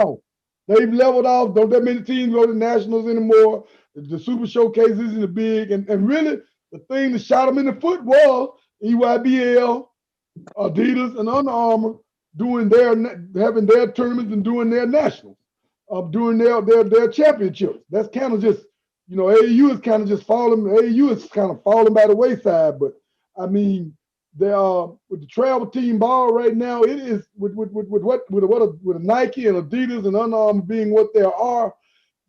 off. Don't that many teams go to nationals anymore. The Super Showcase isn't big. And really, the thing that shot them in the foot was EYBL, Adidas, and Under Armour having their tournaments and doing their nationals, doing their championships. That's kind of just, AAU is kind of just falling. AAU is kind of falling by the wayside. But I mean, with the travel team ball right now, it is with a Nike and Adidas and Under Armour being what they are,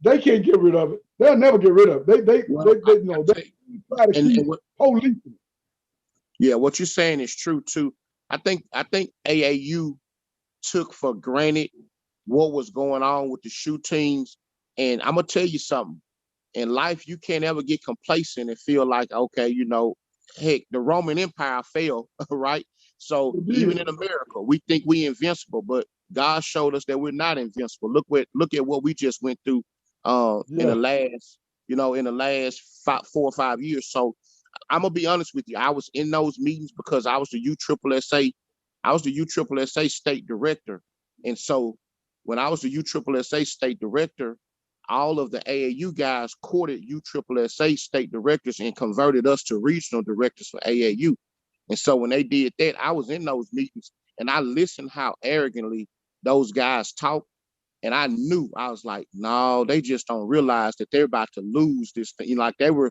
they can't get rid of it. They'll never get rid of it. They try to keep policing. Yeah, what you're saying is true too. I think AAU took for granted what was going on with the shoe teams, and I'm gonna tell you something. In life, you can't ever get complacent and feel like, okay, heck, the Roman Empire fell, right? So even in America, we think we invincible, but God showed us that we're not invincible. Look at what we just went through in the last 4 or 5 years. So I'm gonna be honest with you. I was in those meetings because I was the USSSA state director, and so when I was the USSSA state director, all of the AAU guys courted USSSA state directors and converted us to regional directors for AAU. And so when they did that, I was in those meetings and I listened how arrogantly those guys talk. And I knew, I was like, no, they just don't realize that they're about to lose this thing. Like they were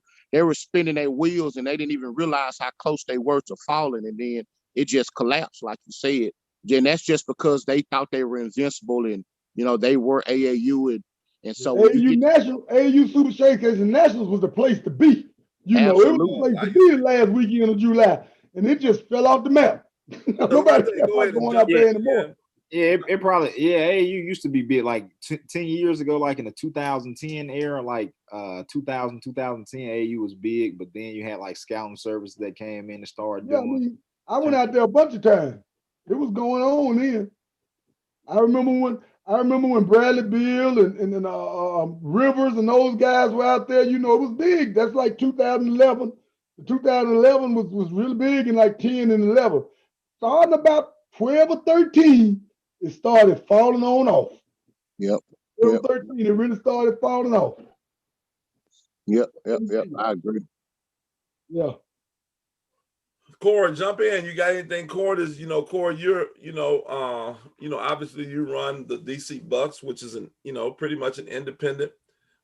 spinning their wheels and they didn't even realize how close they were to falling. And then it just collapsed, like you said. Then that's just because they thought they were invincible and, they were AAU. And so AAU Super Showcase and Nationals was the place to be. It was the place to be last weekend of July, and it just fell off the map. Nobody cared about going out there anymore. Yeah, it probably, AAU used to be big like 10 years ago, like in the 2010 era, like 2000, 2010, AAU was big, but then you had like scouting services that came in and started doing. I went out there a bunch of times. It was going on then. I remember when Bradley Beal and Rivers and those guys were out there. It was big. That's like 2011. 2011 was really big in like 10 and 11. Starting about 12 or 13, it started falling on off. Yep. 12 or 13, it really started falling off. Yep. I agree. Yeah. Cora, jump in. You got anything? Cora, Cora, you're, obviously you run the DC Bucks, which is pretty much an independent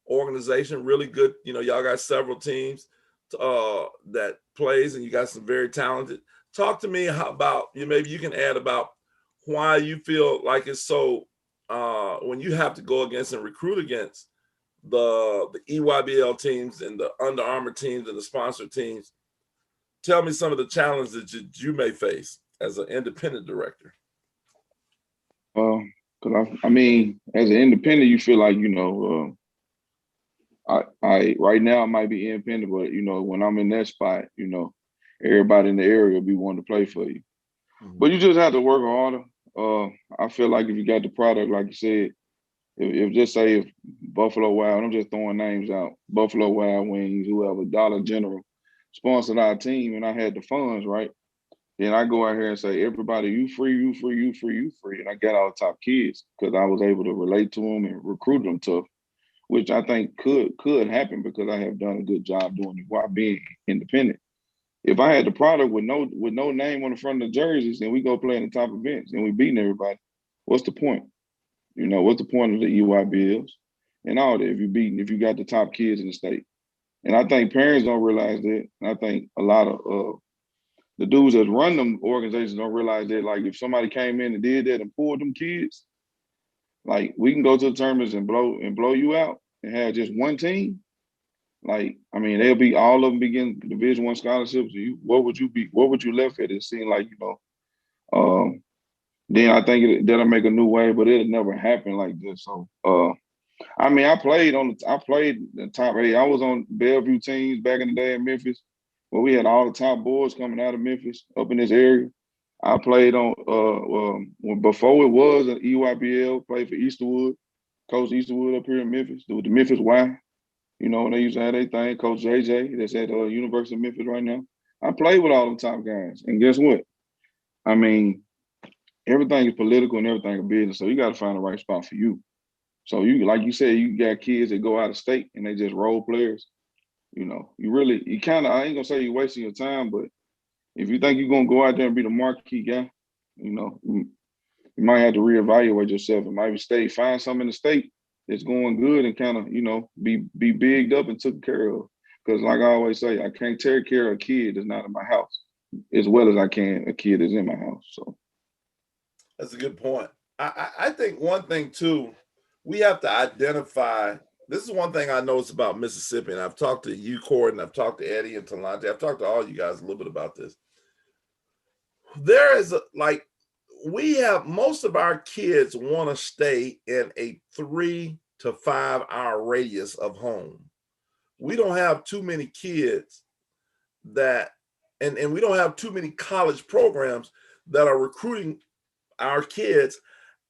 organization, really good. Y'all got several teams that plays, and you got some very talented. Talk to me about maybe you can add about why you feel like it's so when you have to go against and recruit against the EYBL teams and the Under Armour teams and the sponsor teams. Tell me some of the challenges that you may face as an independent director. Because I mean, as an independent, you feel like I right now I might be independent, but when I'm in that spot, everybody in the area will be wanting to play for you. Mm-hmm. But you just have to work harder. I feel like if you got the product, like you said, if just say if Buffalo Wild, I'm just throwing names out, Buffalo Wild Wings, whoever, Dollar General sponsored our team and I had the funds, right? Then I go out here and say, everybody, you free. And I got all the top kids because I was able to relate to them and recruit them tough, which I think could happen because I have done a good job doing it while being independent. If I had the product with no name on the front of the jerseys and we go play in the top events and we beating everybody, what's the point? What's the point of the EYBLs and all that if you got the top kids in the state? And I think parents don't realize that. And I think a lot of the dudes that run them organizations don't realize that. Like if somebody came in and did that and pulled them kids, like we can go to the tournaments and blow you out and have just one team. Like, I mean, they'll be all of them begin Division I scholarships. What would you left at? It seemed like, then I think that'll make a new wave, but it'll never happen like this. So I mean, I played the top 8. I was on Bellevue teams back in the day in Memphis, where we had all the top boys coming out of Memphis up in this area. I played on before it was an EYBL, played for Easterwood, Coach Easterwood up here in Memphis, with the Memphis Y. When they used to have their thing, Coach JJ, that's at University of Memphis right now. I played with all them top guys. And guess what? I mean, everything is political and everything is business. So you got to find the right spot for you. So you, like you said, you got kids that go out of state and they just role players. I ain't gonna say you're wasting your time, but if you think you're gonna go out there and be the marquee guy, you might have to reevaluate yourself and maybe find something in the state that's going good and kind of, be bigged up and taken care of. Because like I always say, I can't take care of a kid that's not in my house as well as I can a kid that's in my house. So that's a good point. I think one thing too, we have to identify. This is one thing I noticed about Mississippi, and I've talked to you, Cord, and I've talked to Eddie and Talante. I've talked to all you guys a little bit about this. There is we have most of our kids want to stay in a 3 to 5 hour radius of home. We don't have too many kids that, and we don't have too many college programs that are recruiting our kids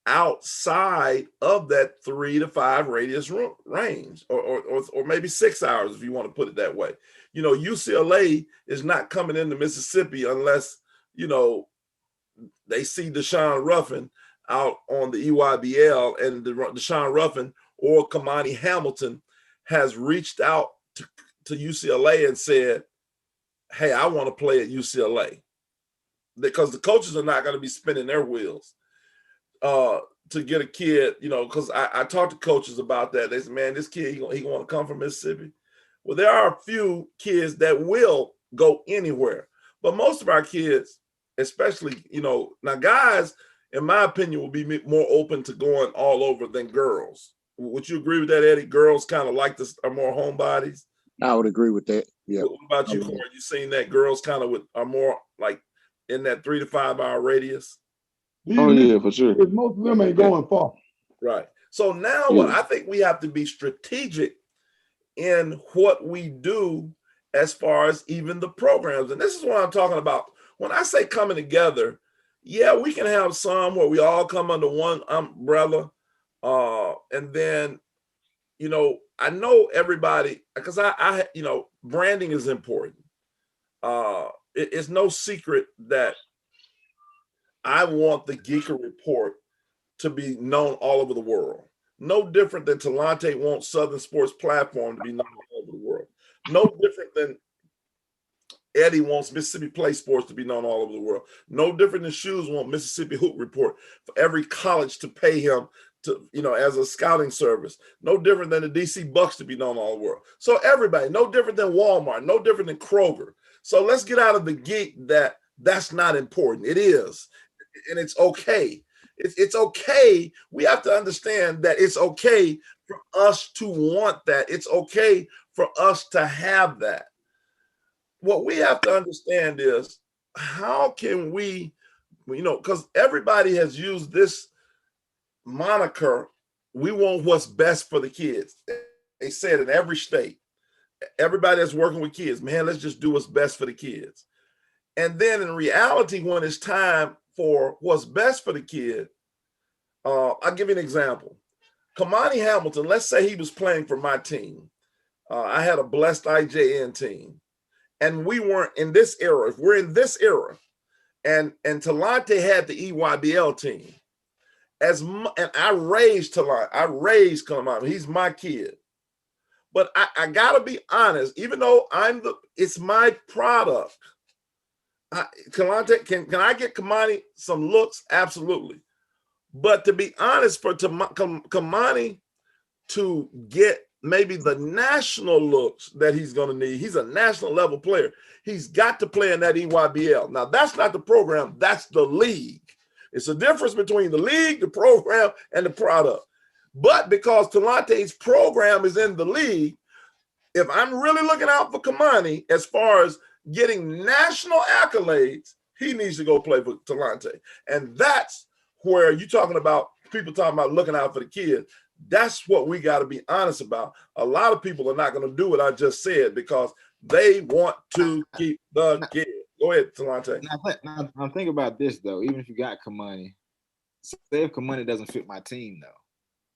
outside of that 3 to 5 radius range, or maybe 6 hours if you want to put it that way. UCLA is not coming into Mississippi unless they see Deshaun Ruffin out on the EYBL, and Deshaun Ruffin or Kamani Hamilton has reached out to UCLA and said, hey, I want to play at UCLA, because the coaches are not going to be spinning their wheels to get a kid, because I talked to coaches about that. They said, man, this kid, he want to come from Mississippi. Well, there are a few kids that will go anywhere, but most of our kids, especially, now guys, in my opinion, will be more open to going all over than girls. Would you agree with that, Eddie? Girls kind of like this, are more homebodies. I would agree with that. Yeah. What about you, Corey? You seen that girls kind of are more like in that 3 to 5 hour radius? Yeah, for sure. Most of them ain't going far. Right. So now what I think we have to be strategic in what we do as far as even the programs. And this is what I'm talking about. When I say coming together, yeah, we can have some where we all come under one umbrella. And then, I know everybody, because I branding is important. It's no secret that I want the Geeker Report to be known all over the world. No different than Talante wants Southern Sports Platform to be known all over the world. No different than Eddie wants Mississippi Play Sports to be known all over the world. No different than Shoes want Mississippi Hoop Report for every college to pay him to, as a scouting service. No different than the DC Bucks to be known all over the world. So everybody, no different than Walmart, no different than Kroger. So let's get out of the geek that's not important. It is, and it's okay. It's okay. We have to understand that it's okay for us to want that. It's okay for us to have that. What we have to understand is, how can we, because everybody has used this moniker, we want what's best for the kids. They said in every state, everybody that's working with kids, man, let's just do what's best for the kids. And then in reality, when it's time for what's best for the kid, I'll give you an example. Kamani Hamilton, let's say he was playing for my team. I had a blessed IJN team. And we weren't in this era. If we're in this era, and Talante had the EYBL team, and I raised Talante, I raised Kamani. He's my kid. But I gotta be honest, even though it's my product. Talante, can I get Kamani some looks? Absolutely. But to be honest, for Kamani to get maybe the national looks that he's going to need. He's a national level player. He's got to play in that EYBL. Now, that's not the program, that's the league. It's a difference between the league, the program, and the product. But because Talante's program is in the league, if I'm really looking out for Kamani as far as getting national accolades, he needs to go play for Talante. And that's where you're talking about people talking about looking out for the kids. That's what we got to be honest about. A lot of people are not going to do what I just said because they want to keep the kid. Go ahead, Talante. Now think about this though. Even if you got Kamani, say if Kamani doesn't fit my team though,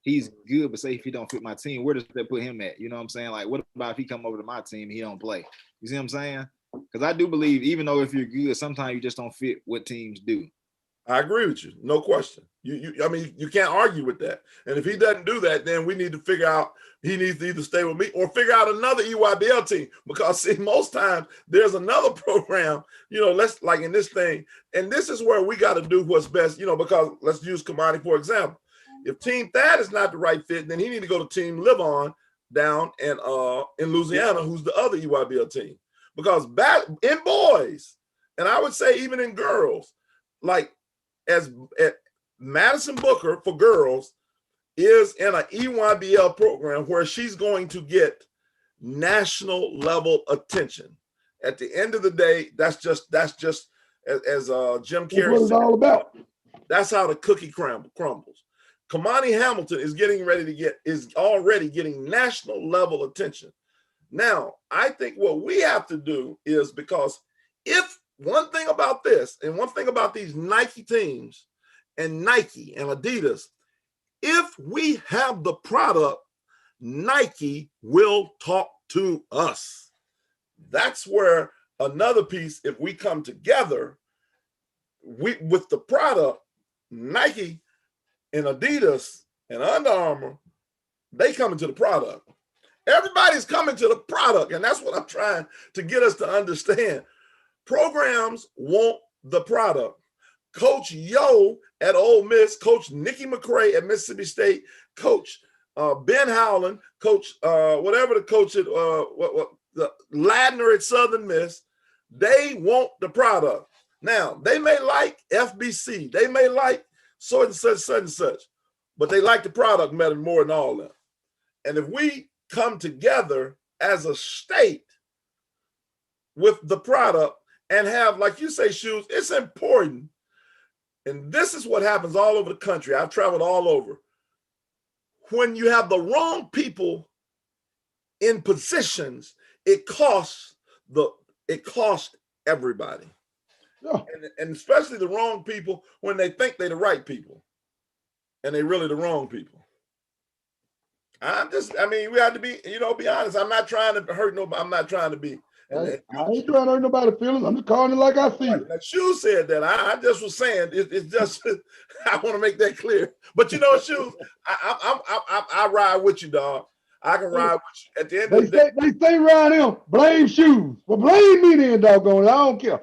he's good. But say if he don't fit my team, where does that put him at? You know what I'm saying? Like, what about if he come over to my team and he don't play? You see what I'm saying? Because I do believe even though if you're good, sometimes you just don't fit what teams do. I agree with you, no question. I mean, you can't argue with that. And if he doesn't do that, then we need to figure out he needs to either stay with me or figure out another EYBL team. Because see, most times there's another program, you know, let's like in this thing, and this is where we got to do what's best, you know, because let's use Kamani for example. If Team Thad is not the right fit, then he need to go to Team Live On down in Louisiana, who's the other EYBL team. Because back in boys, and I would say even in girls, like as Madison Booker for girls is in an EYBL program where she's going to get national level attention. At the end of the day, that's just as Jim Carrey said, what it's all about. That's how the cookie crumbles. Kamani Hamilton is already getting national level attention. Now, I think what we have to do is, because if one thing about this and one thing about these Nike teams and Nike and Adidas, if we have the product, Nike will talk to us. That's where another piece, if we come together with the product, Nike and Adidas and Under Armour, they coming to the product. Everybody's coming to the product, and that's what I'm trying to get us to understand. Programs want the product. Coach Yo at Ole Miss, Coach Nikki McCray at Mississippi State, Coach Ben Howland, Coach whatever the coach at the Ladner at Southern Miss, they want the product. Now, they may like FBC, they may like so and such, but they like the product more than all of them. And if we come together as a state with the product and have, like you say, shoes, it's important. And this is what happens all over the country. I've traveled all over. When you have the wrong people in positions, it costs everybody. Yeah. And especially the wrong people when they think they're the right people and they're really the wrong people. We have to be, be honest. I'm not trying to hurt nobody. I'm not trying to be. I ain't trying to hurt nobody's feelings. I'm just calling it like I see it. Now, Shoes said that. I just was saying it's just I want to make that clear. But Shoes, I ride with you, dog. I can ride with you. At the end of the day, they say around him, blame Shoes. Well, blame me then, doggone it. I don't care.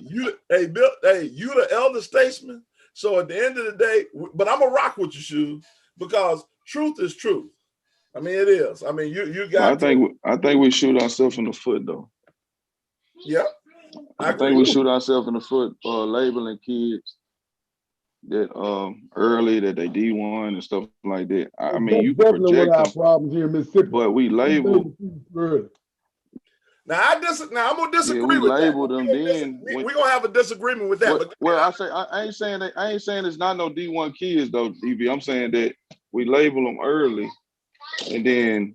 You the elder statesman. So at the end of the day, but I'm gonna rock with you, Shoes, because truth is truth. I mean, it is. I mean, you got. I think we shoot ourselves in the foot, though. Yeah, I think we shoot ourselves in the foot labeling kids that early that they D1 and stuff like that. I mean, you can project our problems here in Mississippi, but we label. Now I'm gonna disagree with label that. them. We're gonna have a disagreement with that. I ain't saying it's not no D1 kids though, DB. I'm saying that we label them early, and then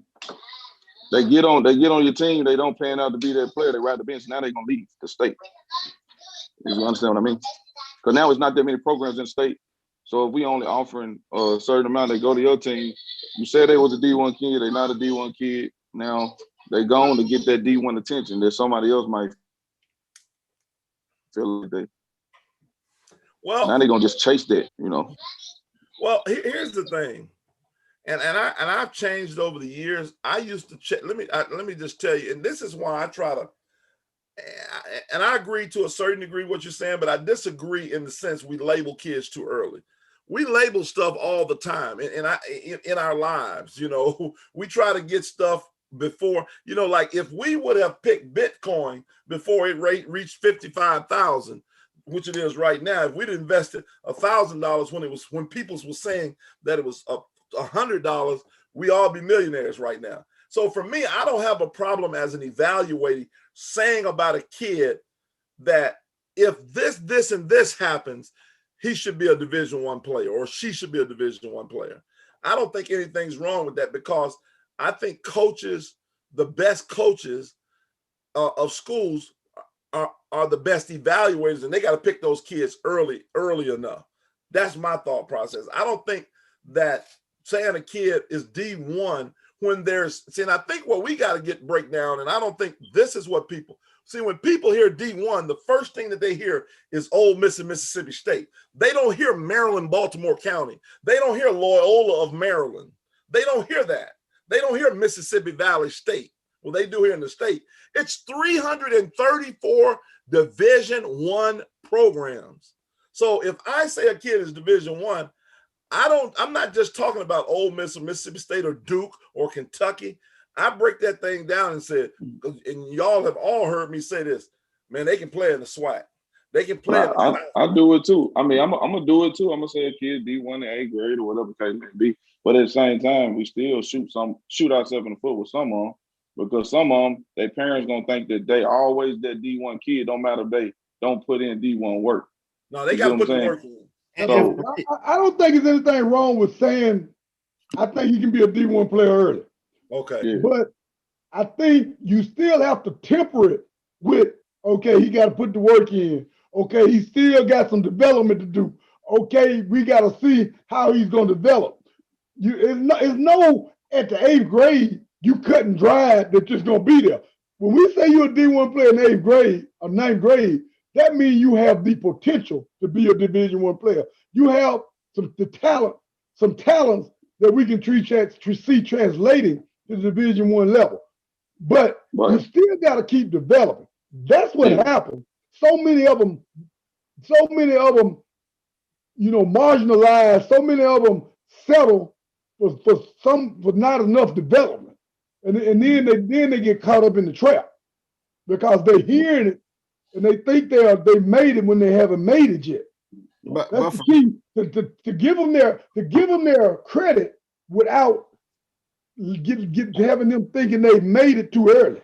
they get on your team. They don't pan out to be that player. They ride the bench. Now they're gonna leave the state. You understand what I mean? Because now it's not that many programs in the state. So if we only offering a certain amount, they go to your team. You said they was a D1 kid. They're not a D1 kid. Now they going to get that D1 attention that somebody else might feel like they. Well, now they're gonna just chase that, Well, here's the thing, and I've changed over the years. I used to check. Let me just tell you, and this is why I try to. And I agree to a certain degree what you're saying, but I disagree in the sense we label kids too early. we label stuff all the time in our lives. You know, we try to get stuff before, you know, like if we would have picked Bitcoin before it reached 55,000, which it is right now, if we'd invested $1,000 when people were saying that it was $100, we all be millionaires right now. So for me, I don't have a problem as an evaluating saying about a kid that if this, and this happens, he should be a Division I player or she should be a Division I player. I don't think anything's wrong with that, because I think coaches, the best coaches of schools are the best evaluators, and they got to pick those kids early enough. That's my thought process. I don't think that saying a kid is D1 when and I think what we got to break down, and I don't think this is what people see when people hear D1, the first thing that they hear is Ole Miss and Mississippi State. They don't hear Maryland, Baltimore County. They don't hear Loyola of Maryland. They don't hear that. They don't hear Mississippi Valley State. Well, they do here in the state. It's 334 Division I programs. So if I say a kid is Division I, I'm not just talking about Ole Miss or Mississippi State or Duke or Kentucky. I break that thing down and said, and y'all have all heard me say this, man, they can play in the SWAC. They can play. I do it too. I mean, I'm gonna do it too. I'm gonna say a kid D1 in 8th grade or whatever the case may be. But at the same time, we still shoot ourselves in the foot with some of them, because some of them, their parents gonna think that they always that D1 kid. Don't matter if they don't put in D1 work. No, they got to put the work in. So, I don't think there's anything wrong with saying I think he can be a D1 player early. Okay. Yeah. But I think you still have to temper it with, okay, he got to put the work in. Okay, he still got some development to do. Okay, we got to see how he's going to develop. It's no at the 8th grade, you cut and drive that just going to be there. When we say you're a D1 player in 8th grade or 9th grade, that means you have the potential to be a Division I player. You have some talents that we can see translating to the Division I level. But you still got to keep developing. That's what happened. So many of them, you know, marginalized. So many of them settle for not enough development, and then they get caught up in the trap because they're hearing it and they think they made it when they haven't made it yet. That's the key to give them their credit without having them thinking they made it too early.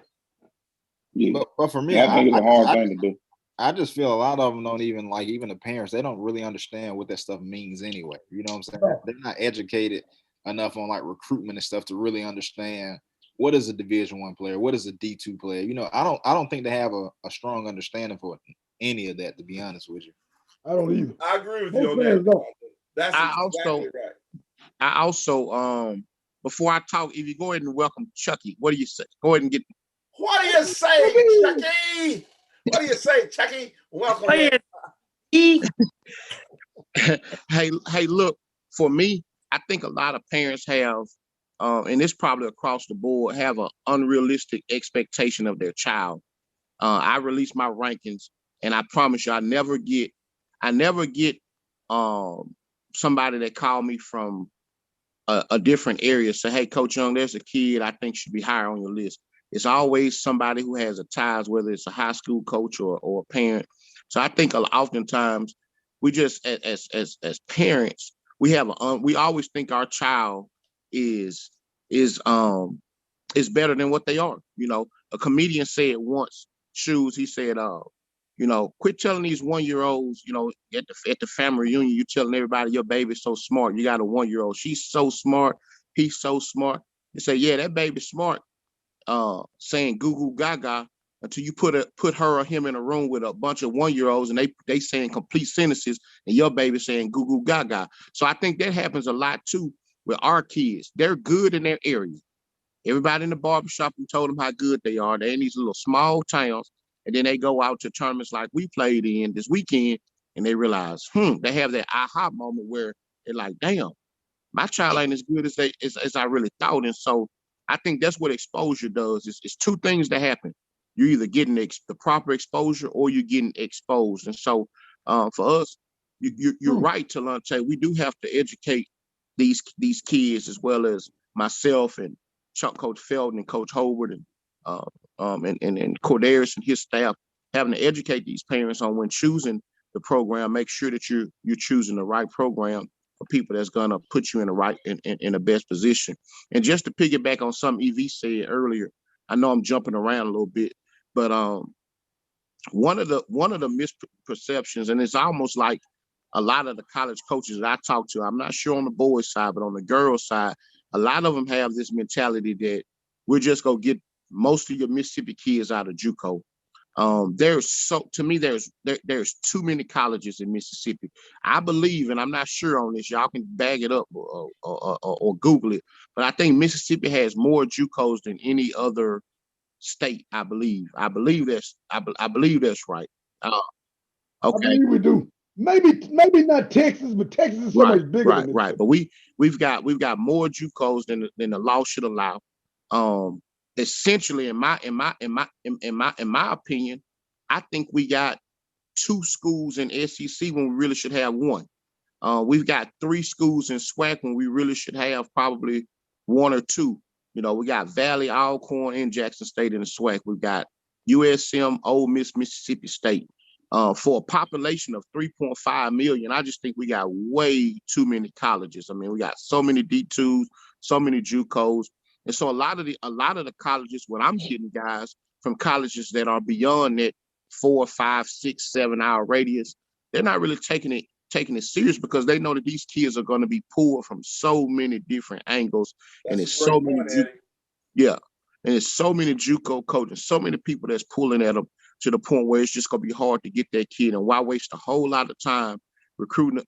Yeah. But for me, I think it's a hard thing to do. I just feel a lot of them don't even even the parents, they don't really understand what that stuff means anyway. You know what I'm saying? Right. They're not educated enough on recruitment and stuff to really understand what is a Division I player, what is a D2 player. You know, I don't think they have a strong understanding for any of that, to be honest with you. I don't either. I agree with you on that. That's exactly right. I also before I talk, if you go ahead and welcome Chucky, what do you say? Go ahead and get. What do you say, Chucky? What do you say, Chucky? Welcome. Hey, look, for me, I think a lot of parents have, and it's probably across the board, have an unrealistic expectation of their child. I release my rankings, and I promise you, I never get somebody that called me from a different area say, hey, Coach Young, there's a kid I think should be higher on your list. It's always somebody who has a ties, whether it's a high school coach or a parent. So I think oftentimes we just as parents, we always think our child is better than what they are. You know, a comedian said once, he said, you know, quit telling these 1-year-olds, you know, at the family reunion, you telling everybody your baby's so smart. You got a 1-year-old. She's so smart. He's so smart. You say, yeah, that baby's smart. Saying goo goo gaga until you put her or him in a room with a bunch of 1-year-olds and they saying complete sentences and your baby saying goo goo gaga. So I think that happens a lot too with our kids. They're good in their area. Everybody in the barbershop who told them how good they are. They're in these little small towns, and then they go out to tournaments like we played in this weekend, and they realize, they have that aha moment where they're like, damn, my child ain't as good as I really thought. And so I think that's what exposure does. It's two things that happen. You're either getting the proper exposure or you're getting exposed. And so for us, you're right, Talante. We do have to educate these kids, as well as myself and Coach Felton and Coach Hobart and Corderis and his staff, having to educate these parents on when choosing the program. Make sure that you're choosing the right program for people that's gonna put you in the right in the best position. And just to piggyback on something EV said earlier, I know I'm jumping around a little bit, but one of the misperceptions, and it's almost like a lot of the college coaches that I talk to, I'm not sure on the boys' side, but on the girls' side, a lot of them have this mentality that we're just gonna get most of your Mississippi kids out of JUCO. To me, there's too many colleges in Mississippi. I believe, and I'm not sure on this, y'all can bag it up or Google it, but I think Mississippi has more JUCOs than any other state. I believe that's right. Okay. I believe we do. Maybe not Texas, but Texas is so much bigger than Right. But we've got more JUCOs than the law should allow. Essentially, in my opinion, I think we got 2 schools in SEC when we really should have 1. We've got 3 schools in SWAC when we really should have probably 1 or 2. You know, we got Valley, Alcorn, and Jackson State in the SWAC. We've got USM, Ole Miss, Mississippi State. For a population of 3.5 million, I just think we got way too many colleges. I mean, we got so many D2s, so many JUCOs. And so a lot of the colleges, what I'm getting guys from colleges that are beyond that 4, 5, 6, 7 hour radius, they're not really taking it serious, because they know that these kids are going to be pulled from so many different angles. And it's so many, and it's so many JUCO coaches, so many people that's pulling at them to the point where it's just going to be hard to get that kid. And why waste a whole lot of time recruiting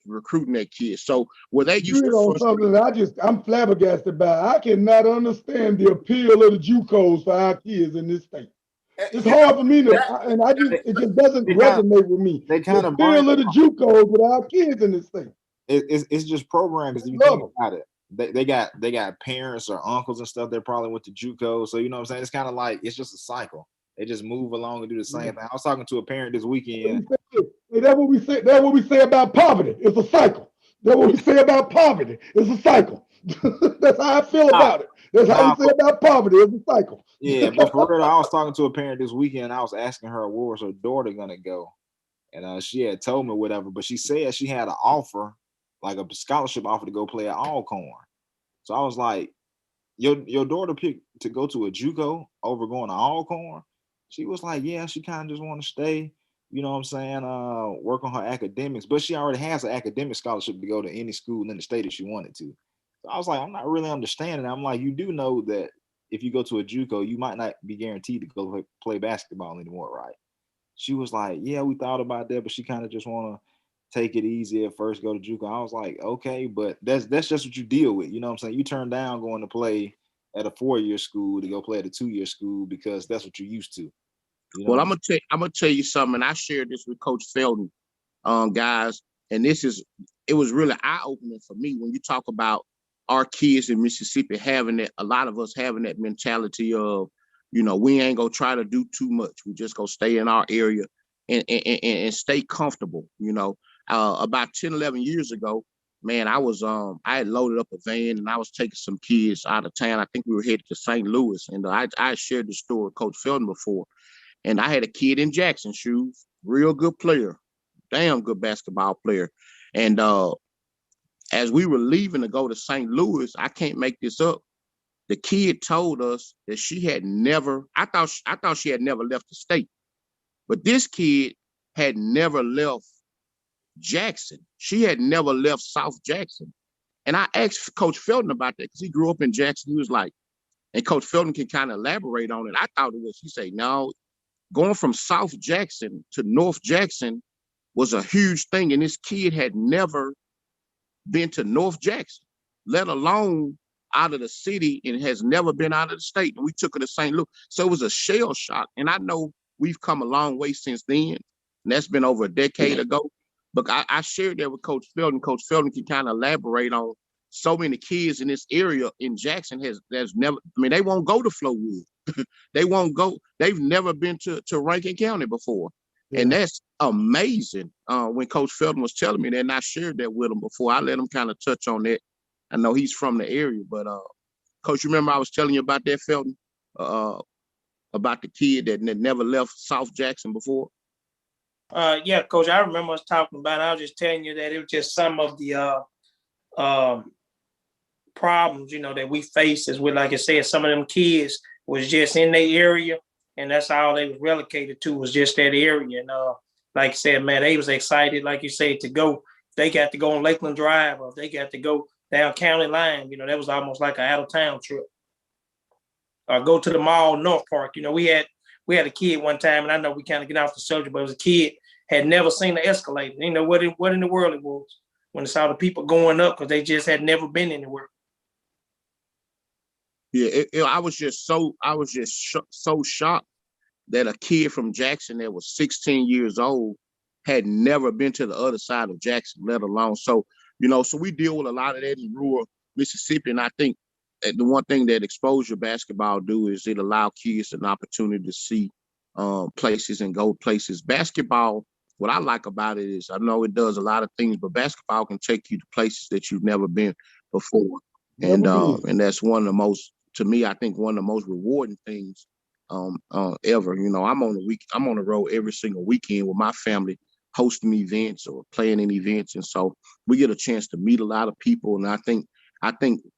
that kid? So where they used to something I'm flabbergasted by. I cannot understand the appeal of the JUCOs for our kids in this state. It's hard for me it just doesn't resonate with me. They kind of appeal of the JUCOs with our kids in this state. It's just programs. You think about it. They got parents or uncles and stuff that probably went to JUCO. So you know what I'm saying? It's kind of like it's just a cycle. They just move along and do the same thing. I was talking to a parent this weekend. That's what we say. That's what we say about poverty. It's a cycle. That's what we say about poverty. It's a cycle. That's how I feel about it. That's how you say about poverty. It's a cycle. Yeah, but for real, I was talking to a parent this weekend. I was asking her where was her daughter gonna go, and she had told me whatever. But she said she had an offer, like a scholarship offer to go play at Alcorn. So I was like, your daughter picked to go to a JUCO over going to Alcorn? She was like, yeah, she kind of just want to stay, you know what I'm saying, work on her academics. But she already has an academic scholarship to go to any school in the state if she wanted to. So I was like, I'm not really understanding. I'm like, you do know that if you go to a JUCO, you might not be guaranteed to go play basketball anymore, right? She was like, yeah, we thought about that, but she kind of just want to take it easy at first, go to JUCO. I was like, okay, but that's just what you deal with. You know what I'm saying? You turn down going to play at a 4-year school to go play at a 2-year school because that's what you're used to. You know? Well, I'm gonna tell you something, and I shared this with Coach Felton, guys, and it was really eye-opening for me when you talk about our kids in Mississippi having that, a lot of us having that mentality of, you know, we ain't gonna try to do too much. We just gonna stay in our area and stay comfortable. You know, about 10, 11 years ago, man, I had loaded up a van and I was taking some kids out of town. I think we were headed to St. Louis, and I shared the story with Coach Felton before. And I had a kid in Jackson shoes, real good player, damn good basketball player. And as we were leaving to go to St. Louis, I can't make this up. The kid told us that she had never, I thought she had never left the state, but this kid had never left Jackson. She had never left South Jackson. And I asked Coach Felton about that because he grew up in Jackson. He was like, and Coach Felton can kind of elaborate on it. I thought it was, he said, no, going from South Jackson to North Jackson was a huge thing. And this kid had never been to North Jackson, let alone out of the city, and has never been out of the state. And we took her to St. Louis. So it was a shell shock. And I know we've come a long way since then. And that's been over a decade ago. But I shared that with Coach Felton. Coach Felton can kind of elaborate on so many kids in this area in Jackson has never, I mean, they won't go to Flowood. They won't go. They've never been to Rankin County before. And that's amazing. When Coach Felton was telling me that, and I shared that with him before, I let him kind of touch on that. I know he's from the area, but Coach, remember I was telling you about that, Felton, about the kid that never left South Jackson before? Yeah, Coach, I remember us talking about it. I was just telling you that it was just some of the problems, that we face is with, like I said, some of them kids was just in their area, and that's all they was relegated to, was just that area. And like I said, man, they was excited, like you said, to go. They got to go on Lakeland Drive, or they got to go down County Line. That was almost like an out-of-town trip. Or go to the mall, North Park. We had a kid one time, and I know we kind of get off the subject, but it was a kid had never seen an escalator. What in the world it was when they saw the people going up, because they just had never been anywhere. Yeah, I was just so shocked that a kid from Jackson that was 16 years old had never been to the other side of Jackson, let alone. So we deal with a lot of that in rural Mississippi, and I think the one thing that exposure basketball do is it allow kids an opportunity to see places and go places. Basketball, what I like about it is, I know it does a lot of things, but basketball can take you to places that you've never been before. And that's one of the most, to me, I think one of the most rewarding things ever. I'm on the road every single weekend with my family, hosting events or playing in events. And so we get a chance to meet a lot of people. And I think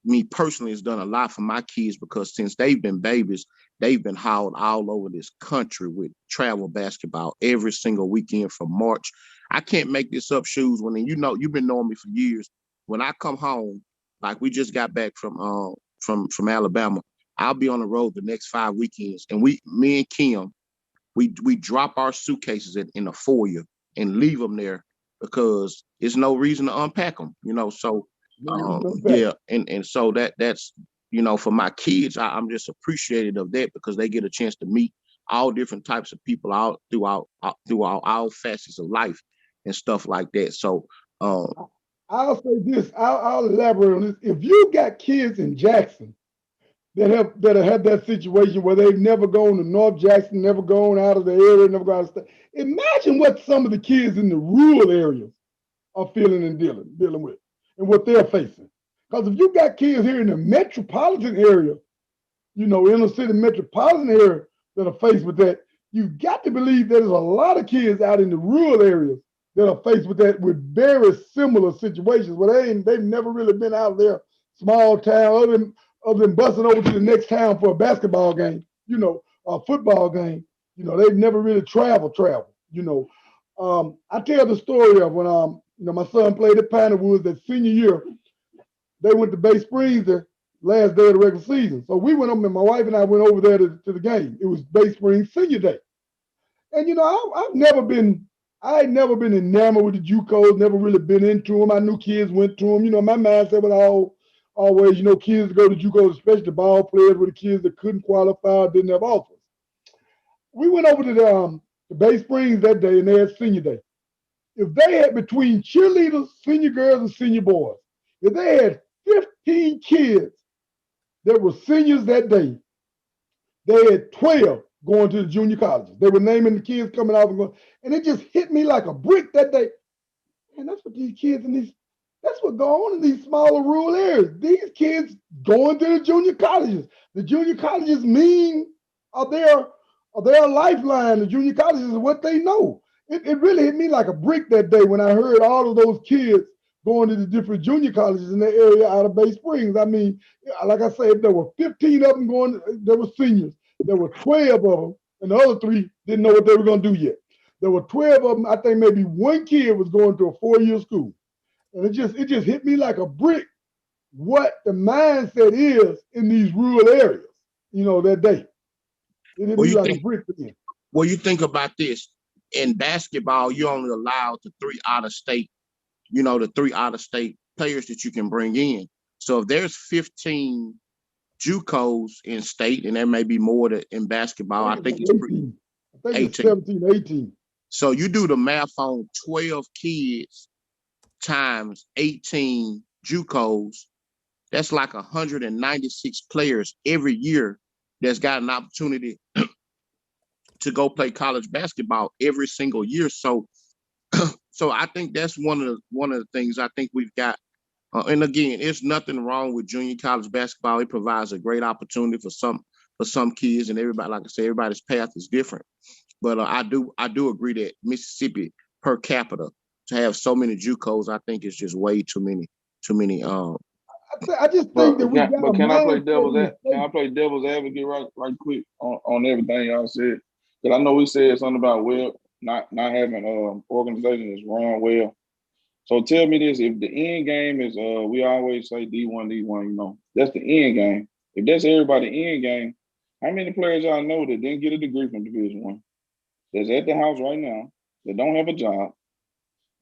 me personally has done a lot for my kids, because since they've been babies, they've been hauled all over this country with travel basketball every single weekend from March. I can't make this up, Shoes. When you've been knowing me for years. When I come home, like we just got back from Alabama, I'll be on the road the next 5 weekends, and me and Kim, we drop our suitcases in the foyer and leave them there, because there's no reason to unpack them. So. Yeah, and so that's for my kids, I'm just appreciative of that, because they get a chance to meet all different types of people out throughout all facets of life and stuff like that. So I'll say this, I'll elaborate on this. If you got kids in Jackson that have that situation where they've never gone to North Jackson, never gone out of the area, never gone out of state, imagine what some of the kids in the rural areas are feeling and dealing with, and what they're facing. Because if you got kids here in the metropolitan area, inner city metropolitan area that are faced with that, you've got to believe there's a lot of kids out in the rural areas that are faced with that, with very similar situations where they've never really been out of their small town, other than busting over to the next town for a basketball game, a football game. They've never really traveled. I tell the story of when my son played at Piney Woods that senior year. They went to Bay Springs the last day of the regular season. So we went over, and my wife and I went over there to the game. It was Bay Springs senior day. And I had never been enamored with the JUCOs, never really been into them. I knew kids went to them. My mindset was always, kids go to JUCOs, especially the ball players, were the kids that couldn't qualify or didn't have offers. We went over to the Bay Springs that day, and they had senior day. If they had, between cheerleaders, senior girls, and senior boys, if they had 15 kids that were seniors that day, they had 12 going to the junior colleges. They were naming the kids coming out and going, and it just hit me like a brick that day. And that's what these kids that's what go on in these smaller rural areas. These kids going to the junior colleges. The junior colleges are their lifeline. The junior colleges is what they know. It really hit me like a brick that day when I heard all of those kids going to the different junior colleges in that area out of Bay Springs. I mean, like I said, there were 15 of them going, there were seniors. There were 12 of them, and the other 3 didn't know what they were going to do yet. There were 12 of them. I think maybe 1 kid was going to a 4-year school. And it just hit me like a brick what the mindset is in these rural areas, that day. It hit me like a brick again. Well, you think about this. In basketball, you're only allowed the 3 out-of-state, the 3 out-of-state players that you can bring in. So if there's 15 JUCOs in state, and there may be more in basketball, I think it's 18. I think it's 17, 18. So you do the math on 12 kids times 18 JUCOs, that's like 196 players every year that's got an opportunity to go play college basketball every single year. So I think that's one of the things I think we've got. And again, it's nothing wrong with junior college basketball. It provides a great opportunity for some kids, and everybody, like I said, everybody's path is different. But I do agree that Mississippi per capita to have so many JUCOs, I think is just way too many. I just think that we got a can I play devil's advocate right quick on everything y'all said? Because I know we said something about not having organization is run well. So tell me this: if the end game is we always say D1, you know, that's the end game. If that's everybody's end game, how many players y'all know that didn't get a degree from Division I, that's at the house right now, that don't have a job,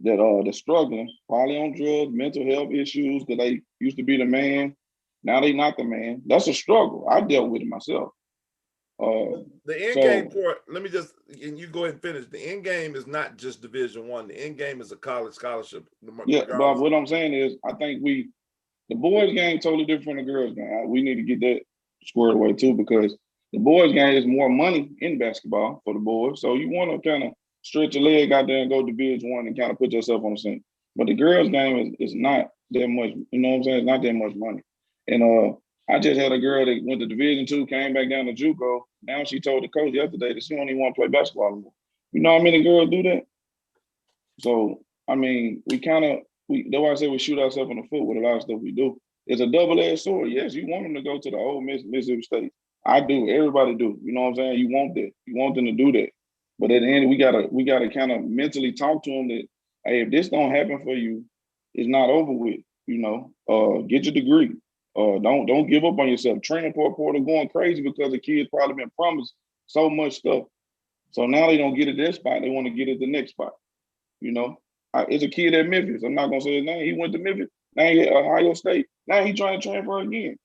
that they're struggling, probably on drugs, mental health issues, that they used to be the man, now they not the man. That's a struggle. I dealt with it myself. The end game for let me just, and you go ahead and finish. The end game is not just Division I. The end game is a college scholarship. Yeah, but what I'm saying is, I think the boys' game totally different from the girls' game. We need to get that squared away too, because the boys' game is more money in basketball for the boys. So you want to kind of stretch your leg out there and go Division I and kind of put yourself on the scene. But the girls' game is not that much. You know what I'm saying? It's not that much money. And I just had a girl that went to Division II, came back down to JUCO. Now she told the coach yesterday that she don't even want to play basketball anymore. You know how many girls do that? So, I mean, that's why I say we shoot ourselves in the foot with a lot of stuff we do. It's a double-edged sword. Yes, you want them to go to the Ole Miss, Mississippi State. I do. Everybody do. You know what I'm saying? You want that. You want them to do that. But at the end, we gotta kind of mentally talk to them that, hey, if this don't happen for you, it's not over with. You know, get your degree. Don't give up on yourself. Training portal going crazy because the kids probably been promised so much stuff. So now they don't get at that spot. They want to get at the next spot. You know, it's a kid at Memphis. I'm not gonna say his name. He went to Memphis. Now he at Ohio State. Now he trying to transfer again.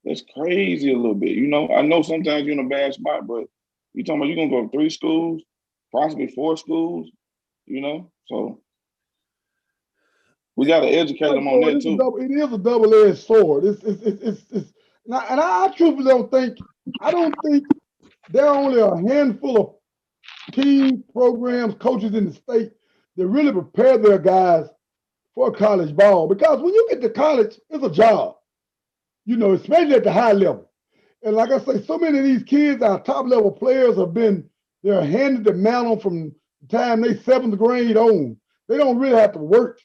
That's crazy a little bit. You know, I know sometimes you're in a bad spot, but you talking about you're gonna go to 3 schools, possibly 4 schools. You know, so we got to educate them on that too. It is a double-edged sword. It's not, and I truthfully don't think there are only a handful of teams, programs, coaches in the state that really prepare their guys for college ball. Because when you get to college, it's a job, you know, especially at the high level. And like I say, so many of these kids, our top level players they're handed the mantle from the time they 7th grade on. They don't really have to work.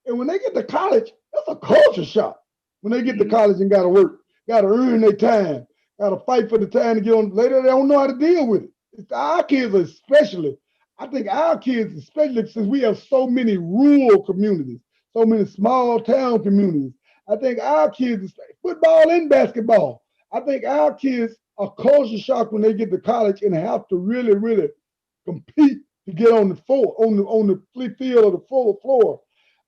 And when they get to college, that's a culture shock. When they get to college and got to work, got to earn their time, got to fight for the time to get on. Later, they don't know how to deal with it. Our kids especially, I think our kids, especially since we have so many rural communities, so many small town communities, I think our kids, football and basketball, I think our kids are culture shock when they get to college and have to really, really compete to get on the floor, on the field or the floor.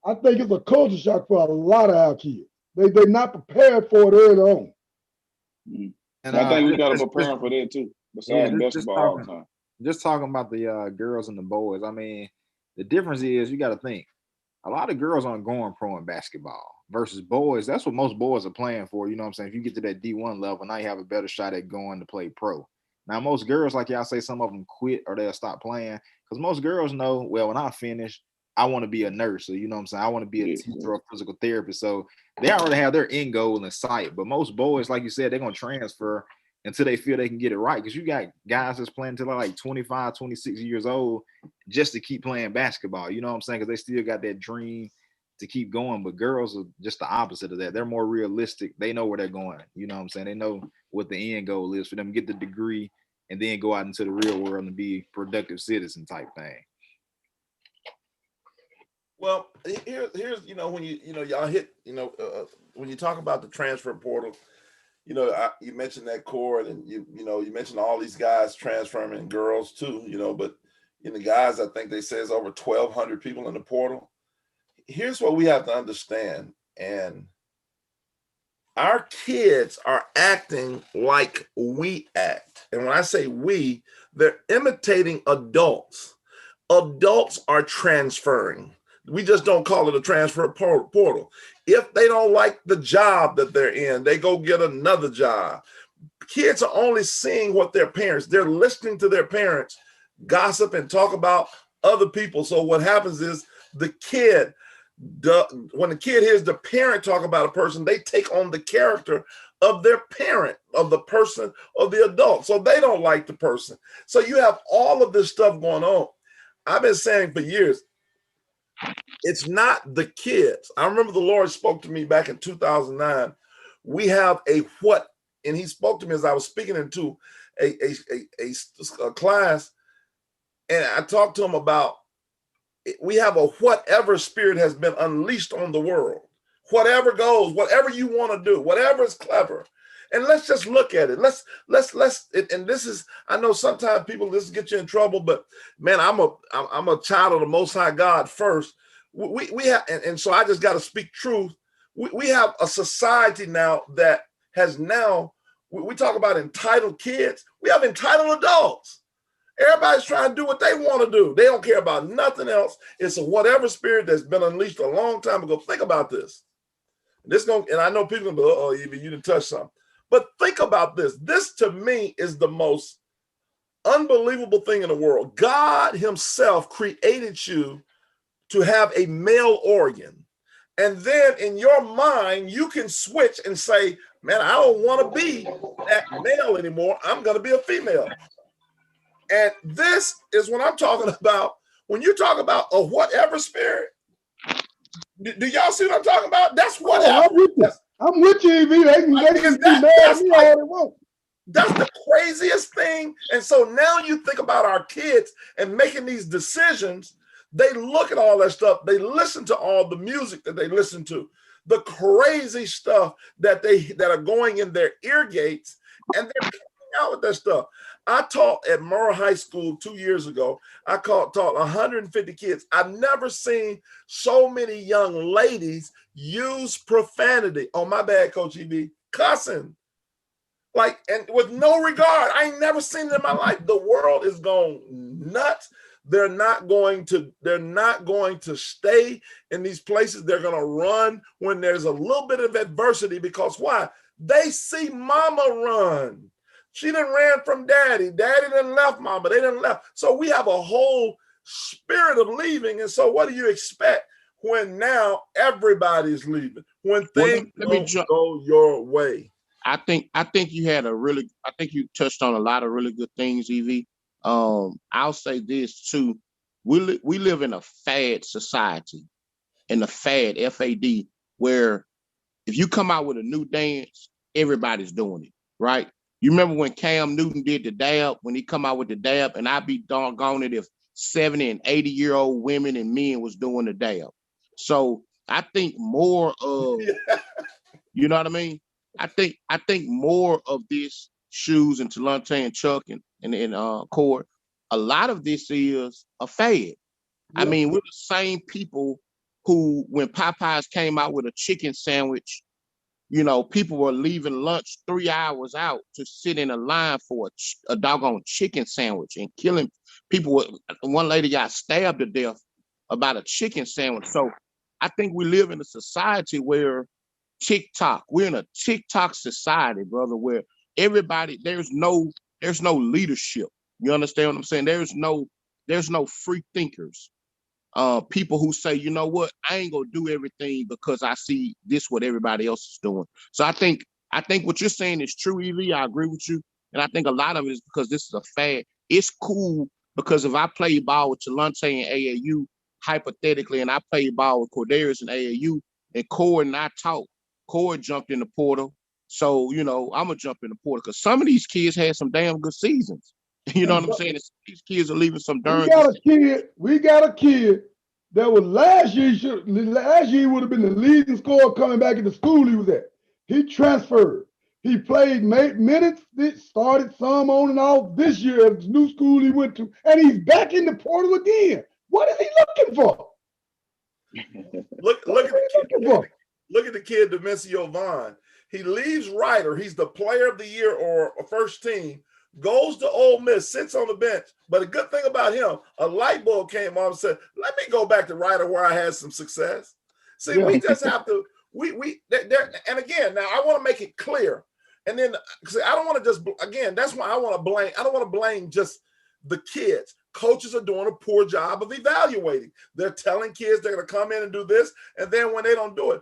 I think it's a culture shock for a lot of our kids. They're not prepared for it early on. And I think we got to prepare for that too, besides basketball all the time. Just talking about the girls and the boys, I mean, the difference is you got to think, a lot of girls aren't going pro in basketball versus boys. That's what most boys are playing for. You know what I'm saying? If you get to that D1 level, now you have a better shot at going to play pro. Now, most girls, like y'all say, some of them quit or they'll stop playing because most girls know, well, when I finish, I want to be a nurse. So, you know what I'm saying? I want to be a teacher or physical therapist. So they already have their end goal in sight. But most boys, like you said, they're going to transfer until they feel they can get it right. Because you got guys that's playing until they're like 25, 26 years old just to keep playing basketball. You know what I'm saying? Because they still got that dream to keep going. But girls are just the opposite of that. They're more realistic. They know where they're going. You know what I'm saying? They know what the end goal is for them to get the degree and then go out into the real world and be productive citizen type thing. Well, here's when y'all hit when you talk about the transfer portal, you mentioned that Cord and you mentioned all these guys transferring and girls too, but in the guys, I think they say it's over 1,200 people in the portal. Here's what we have to understand, and our kids are acting like we act, and when I say we, they're imitating adults. Adults are transferring. We just don't call it a transfer portal. If they don't like the job that they're in, they go get another job. kids are only seeing what their parents, they're listening to their parents gossip and talk about other people. So what happens is the kid, when the kid hears the parent talk about a person, they take on the character of their parent, of the person, of the adult. So they don't like the person. So you have all of this stuff going on. I've been saying for years, it's not the kids. I remember the Lord spoke to me back in 2009. We have a what, and he spoke to me as I was speaking into a class, and I talked to him about, we have a whatever spirit has been unleashed on the world. Whatever goes, whatever you want to do, whatever is clever. And let's just look at it. Let's and this is, I know sometimes people, this get you in trouble, but man, I'm a child of the Most High God first. We have, and so I just got to speak truth. We have a society now that has now, we talk about entitled kids. We have entitled adults. Everybody's trying to do what they want to do. They don't care about nothing else. It's a whatever spirit that's been unleashed a long time ago. Think about this. And I know people go, oh, Evie, you didn't touch something. But think about this. This to me is the most unbelievable thing in the world. God himself created you to have a male organ. And then in your mind, you can switch and say, man, I don't want to be that male anymore. I'm going to be a female. And this is what I'm talking about. When you talk about a whatever spirit, do y'all see what I'm talking about? That's what I'm with you, EV. They can be mad at me all they want. That's the craziest thing. And so now you think about our kids and making these decisions. They look at all that stuff. They listen to all the music that they listen to, the crazy stuff that are going in their ear gates, and they're coming out with that stuff. I taught at Murrah High School 2 years ago. I taught 150 kids. I've never seen so many young ladies use profanity. Oh, my bad, Coach EB. Cussing. Like, and with no regard. I ain't never seen it in my life. The world is going nuts. They're not going to stay in these places. They're going to run when there's a little bit of adversity, because why? They see mama run. She done ran from daddy. Daddy done left mama. They done left. So we have a whole spirit of leaving. And so what do you expect when now everybody's leaving? When things don't go your way? I think you touched on a lot of really good things, EV. I'll say this too. We live in a fad society, in a fad, FAD, where if you come out with a new dance, everybody's doing it, right? You remember when Cam Newton did the dab, when he come out with the dab, and I'd be doggone it if 70 and 80-year-old women and men was doing the dab. So I think more of, you know what I mean? I think more of this shoes and Talkin and Chuck and Cord, a lot of this is a fad. Yeah. I mean, we're the same people who, when Popeyes came out with a chicken sandwich, you know, people were leaving lunch 3 hours out to sit in a line for a doggone chicken sandwich and killing people. One lady got stabbed to death about a chicken sandwich. So I think we live in a society where we're in a TikTok society, brother, where everybody, there's no leadership. You understand what I'm saying? There's no free thinkers. People who say, you know what, I ain't gonna do everything because I see this what everybody else is doing. So I think what you're saying is true, EV. I agree with you. And I think a lot of it is because this is a fad. It's cool because if I play ball with Talkin and AAU, hypothetically, and I play ball with Cordarius and AAU, and Cord and I talk, Cord jumped in the portal. So, you know, I'm gonna jump in the portal because some of these kids had some damn good seasons. You know what I'm saying? These kids are leaving some darn. We got a kid that was last year he would have been the leading scorer coming back at the school he was at. He transferred. He played minutes, started some on and off this year at the new school he went to, and he's back in the portal again. What is he looking for? Look at the kid, Demencio Vaughn. He leaves Ryder. He's the player of the year or first team. Goes to Ole Miss, sits on the bench. But a good thing about him, a light bulb came on and said, let me go back to Ryder where I had some success. See, we just have to, and again, now I want to make it clear, And then see, I don't want to just, again, that's why I want to blame. I don't want to blame just the kids. Coaches are doing a poor job of evaluating. They're telling kids they're going to come in and do this. And then when they don't do it,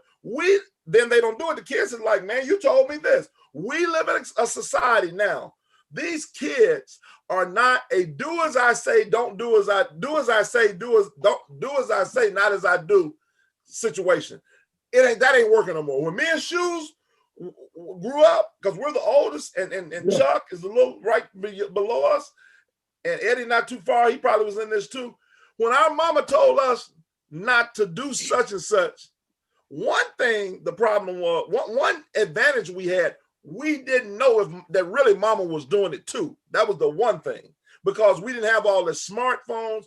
then they don't do it. The kids are like, man, you told me this. We live in a society now. These kids are not a do as I say, don't do as I say, don't do as I say, not as I do situation. That ain't working no more. When me and Shoes grew up, because we're the oldest, and Chuck is a little right below us, and Eddie not too far, he probably was in this too. When our mama told us not to do such and such, one thing, the problem was, one advantage we had, we didn't know that really mama was doing it too. That was the one thing, because we didn't have all the smartphones.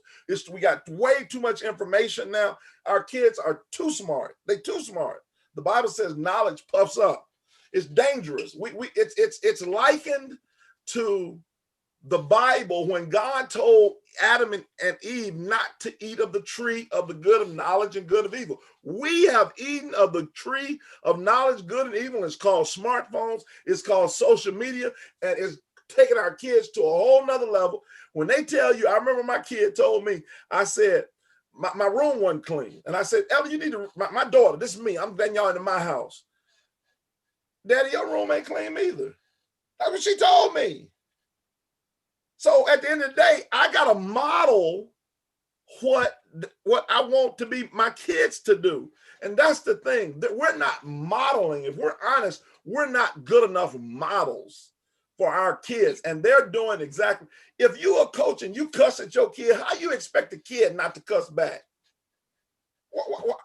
We got way too much information now. Our kids are too smart. They too smart. The Bible says knowledge puffs up. It's dangerous. It's likened to the Bible when God told Adam and Eve not to eat of the tree of the good of knowledge and good of evil. We have eaten of the tree of knowledge, good and evil. It's called smartphones. It's called social media, and it's taking our kids to a whole nother level. When they tell you, I remember my kid told me, I said, my room wasn't clean. And I said, Ellie, you need to, my daughter, this is me. I'm letting y'all into my house. Daddy, your room ain't clean either. That's what she told me. So at the end of the day, I got to model what I want to be my kids to do. And that's the thing, that we're not modeling. If we're honest, we're not good enough models for our kids. And they're doing exactly. If you a coach and you cuss at your kid, how you expect the kid not to cuss back?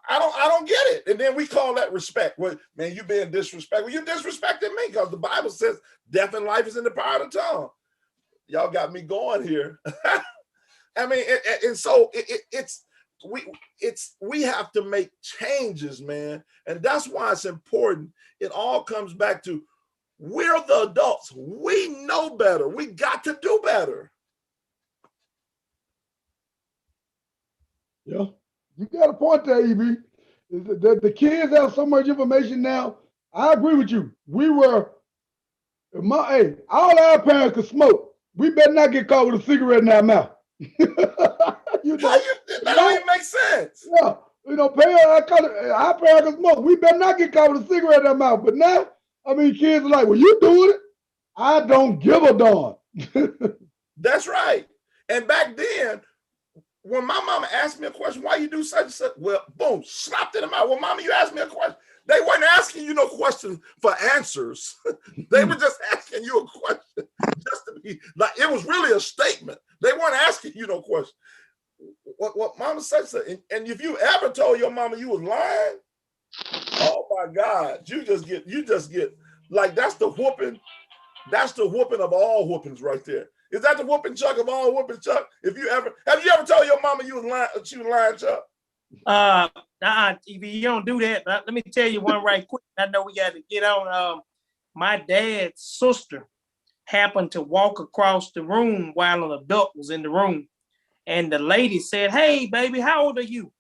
I don't get it. And then we call that respect. Well, man, you being disrespectful. You disrespecting me, because the Bible says death and life is in the power of the tongue. Y'all got me going here. I mean, and so we have to make changes, man. And that's why it's important. It all comes back to, we're the adults. We know better. We got to do better. Yeah, you got a point there, EB. The kids have so much information now. I agree with you. All our parents could smoke. We better not get caught with a cigarette in our mouth. That don't even make sense. Yeah, our parents could smoke. We better not get caught with a cigarette in our mouth. But now, I mean, kids are like, well, you doing it? I don't give a darn. That's right. And back then, when my mama asked me a question, why you do such and such? Well, boom, slapped it in the mouth. Well, mama, you asked me a question. They weren't asking you no question for answers. They were just asking you a question. Just to be like, it was really a statement. They weren't asking you no question. What mama said, and if you ever told your mama you was lying, oh my God, you just get like, that's the whooping of all whoopings right there. Is that the whooping, Chuck, of all whooping, Chuck? Have you ever told your mama you was lying, she was lying, Chuck? If you don't do that, let me tell you one right quick. I know we got to get on. My dad's sister happened to walk across the room while an adult was in the room. And the lady said, "Hey, baby, how old are you?"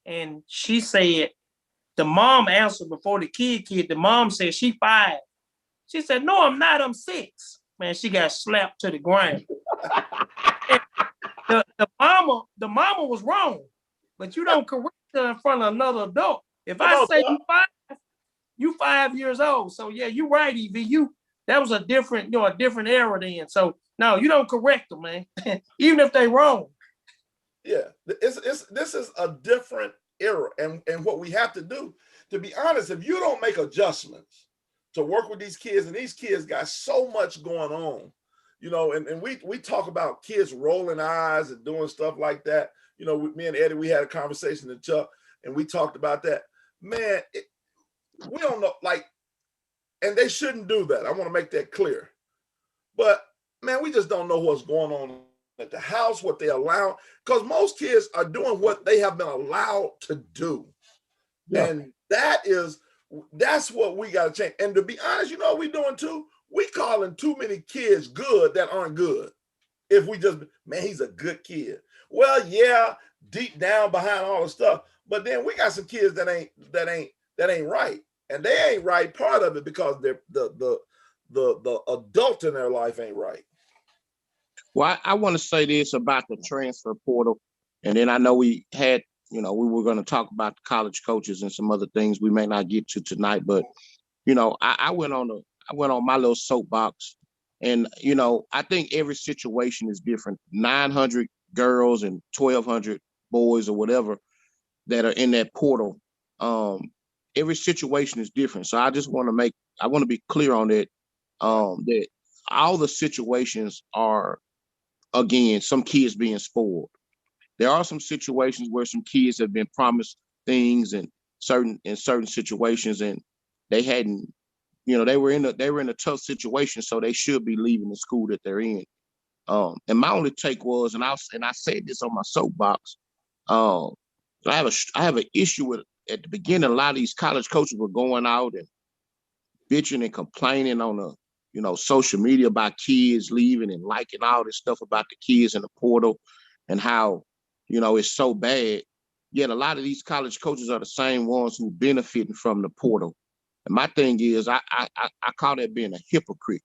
And she said, the mom answered before the kid. The mom said, "She 5. She said, "No, I'm not. I'm 6. Man, she got slapped to the ground. the mama was wrong, but you don't correct her in front of another adult. If I say you 5 years old. So yeah, you're right, EV. That was a different era then. So no, you don't correct them, man, even if they wrong. Yeah, this is a different era, and what we have to do, to be honest, if you don't make adjustments to work with these kids, and these kids got so much going on, and we talk about kids rolling eyes and doing stuff like that. Me and Eddie, we had a conversation in Chuck, and we talked about that. Man, we don't know, and they shouldn't do that. I want to make that clear. But man, we just don't know what's going on at the house, what they allow, because most kids are doing what they have been allowed to do. Yeah. And that's what we got to change. And to be honest, you know what we're doing too? We calling too many kids good that aren't good. If we just, man, he's a good kid. Well, yeah, deep down behind all the stuff, but then we got some kids that ain't right. And they ain't right, part of it because the the adult in their life ain't right. Well, I want to say this about the transfer portal, and then I know we had, we were going to talk about the college coaches and some other things we may not get to tonight, but I went on my little soapbox, and I think every situation is different. 900 girls and 1,200 boys or whatever that are in that portal. Every situation is different. So I just want to be clear on that. That all the situations are, again, some kids being spoiled. There are some situations where some kids have been promised things in certain situations, and they hadn't. They were in a tough situation, so they should be leaving the school that they're in. And my only take was, and I said this on my soapbox. I have an issue with, at the beginning, a lot of these college coaches were going out and bitching and complaining on social media about kids leaving and liking all this stuff about the kids in the portal and how, it's so bad. Yet a lot of these college coaches are the same ones who benefiting from the portal. And my thing is, I call that being a hypocrite.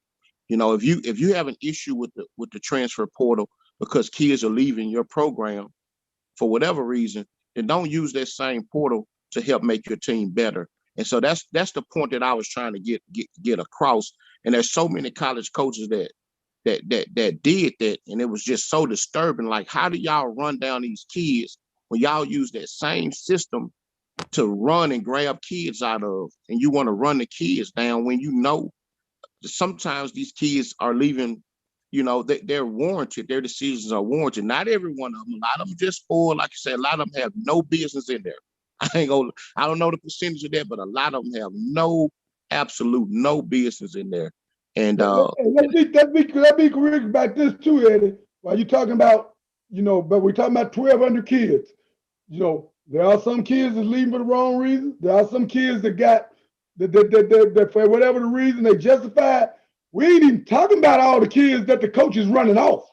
If you have an issue with the transfer portal because kids are leaving your program for whatever reason, then don't use that same portal to help make your team better. And so that's the point that I was trying to get across. And there's so many college coaches that did that, and it was just so disturbing. Like, how do y'all run down these kids when y'all use that same system to run and grab kids out of, and you want to run the kids down when sometimes these kids are leaving, they're warranted, their decisions are warranted. Not every one of them. A lot of them just spoiled. Like you said, a lot of them have no business in there. I don't know the percentage of that, but a lot of them have absolute no business in there. And let's be correct about this too, Eddie. While you're talking about, but we're talking about 1,200 kids. There are some kids that's leaving for the wrong reason. There are some kids that got that for whatever the reason they justified. We ain't even talking about all the kids that the coach is running off.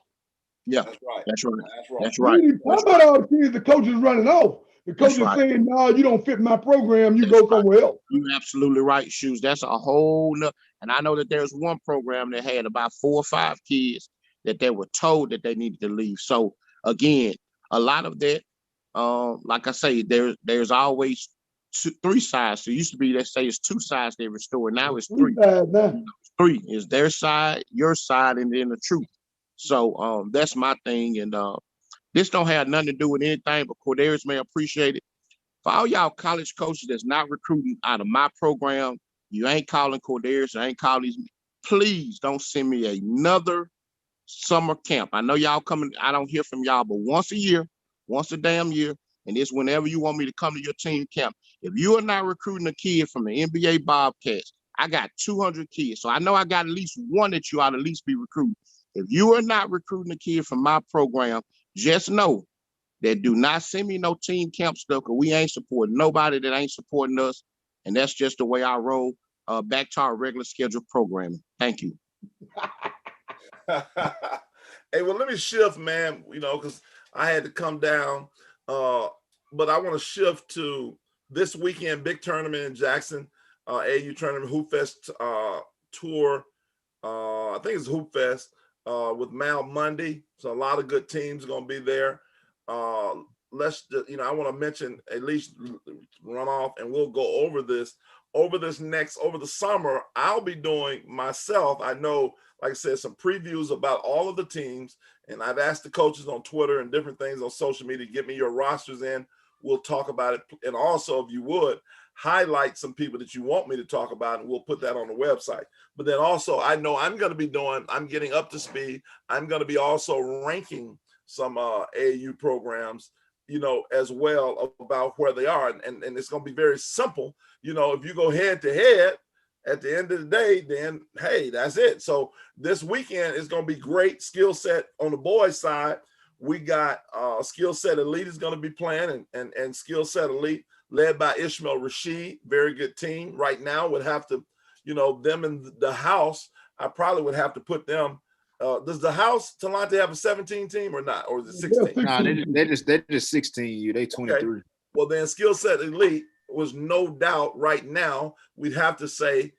Yeah, that's right. That's right. That's We right. ain't even talking about all the kids the coach is running off. The coach is saying, "No, you don't fit my program. You go somewhere else." You're absolutely right, Shoes. That's a whole nother. And I know that there's one program that had about 4 or 5 kids that they were told that they needed to leave. So again, a lot of that, like I say, there's always 3 sides. So it used to be, let's say it's 2 sides they restore. Now it's 3. 3 is their side, your side, and then the truth. So that's my thing. And this don't have nothing to do with anything, but Cordarius may appreciate it. For all y'all college coaches that's not recruiting out of my program, you ain't calling Cordarius, you ain't calling these. Please don't send me another summer camp. I know y'all coming, I don't hear from y'all, but once a damn year, and it's whenever you want me to come to your team camp. If you are not recruiting a kid from the NBA Bobcats, I got 200 kids. So I know I got at least one that you ought to at least be recruiting. If you are not recruiting a kid from my program, just know that do not send me no team camp stuff, because we ain't supporting nobody that ain't supporting us. And that's just the way I roll. Back to our regular scheduled programming. Thank you. Hey, well, let me shift, man, because I had to come down. But I want to shift to this weekend, big tournament in Jackson, AU tournament, Hoop Fest tour. I think it's Hoop Fest with Mal Monday. So a lot of good teams going to be there. Let's, I want to mention, at least run off, and we'll go over this over the summer. I'll be doing myself. I know, like I said, some previews about all of the teams, and I've asked the coaches on Twitter and different things on social media to get me your rosters in. We'll talk about it. And also, if you would, highlight some people that you want me to talk about, and we'll put that on the website. But then also, I know I'm getting up to speed. I'm going to be also ranking some AAU programs, as well, about where they are. And it's going to be very simple. If you go head to head at the end of the day, then, hey, that's it. So this weekend is going to be great. Skill set on the boys' side. We got Skill Set Elite is going to be playing, and Skill Set Elite led by Ishmael Rashid, very good team. Right now would have to, them in the house, I probably would have to put them. Does the house, Talante, have a 17 team or not? Or is it 16? Nah, they're just 16. They 23. Okay. Well, then Skill Set Elite was no doubt right now, we'd have to say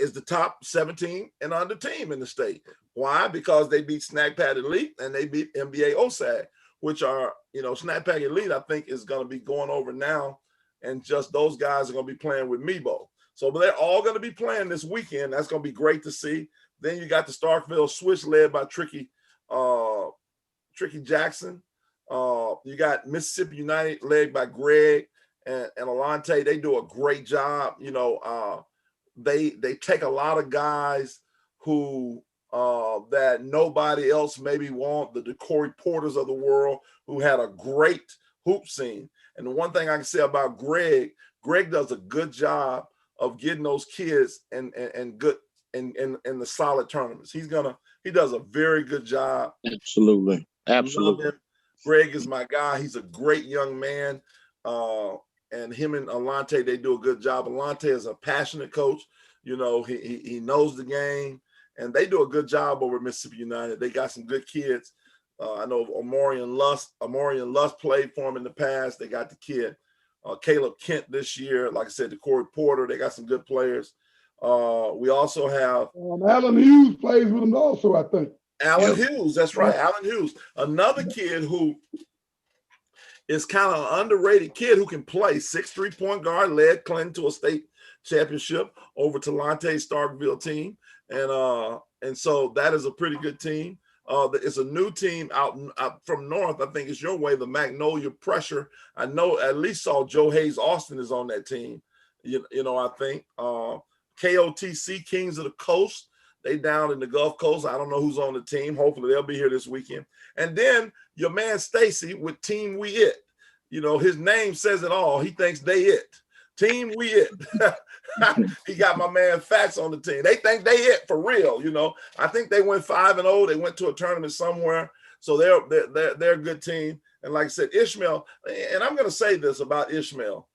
is the top 17 and under team in the state. Why? Because they beat Snack Pad Elite and they beat NBA OSAG, which are, Snack Pad Elite, I think, is going to be going over now. And just those guys are going to be playing with Mebo. So they're all going to be playing this weekend. That's going to be great to see. Then you got the Starkville Switch led by Tricky Jackson. You got Mississippi United led by Greg and Alante. They do a great job. They take a lot of guys who that nobody else maybe want, the Corey Porters of the world, who had a great hoop scene. And the one thing I can say about Greg does a good job of getting those kids and good in the solid tournaments. He does a very good job. Absolutely. Greg is my guy. He's a great young man. And him and Alante, they do a good job. Alante is a passionate coach. He knows the game, and they do a good job over at Mississippi United. They got some good kids. I know Amorian Lust played for him in the past. They got the kid, Caleb Kent this year. Like I said, the Corey Porter, they got some good players. We also have Alan Hughes plays with them also, I think. Alan Hughes, that's right. Alan Hughes, another kid who is kind of an underrated kid who can play. 6'3" point guard, led Clinton to a state championship over Talante's Starkville team. And so that is a pretty good team. It's a new team out from north. I think it's your way, the Magnolia Pressure. I know at least saw Joe Hayes Austin is on that team. I think KOTC, Kings of the Coast. They down in the Gulf Coast. I don't know who's on the team. Hopefully they'll be here this weekend. And then your man Stacy with Team We It. His name says it all. He thinks they it. Team We It. He got my man Fats on the team. They think they it for real. I think they went 5-0. They went to a tournament somewhere. So they're a good team. And like I said, Ishmael, and I'm going to say this about Ishmael.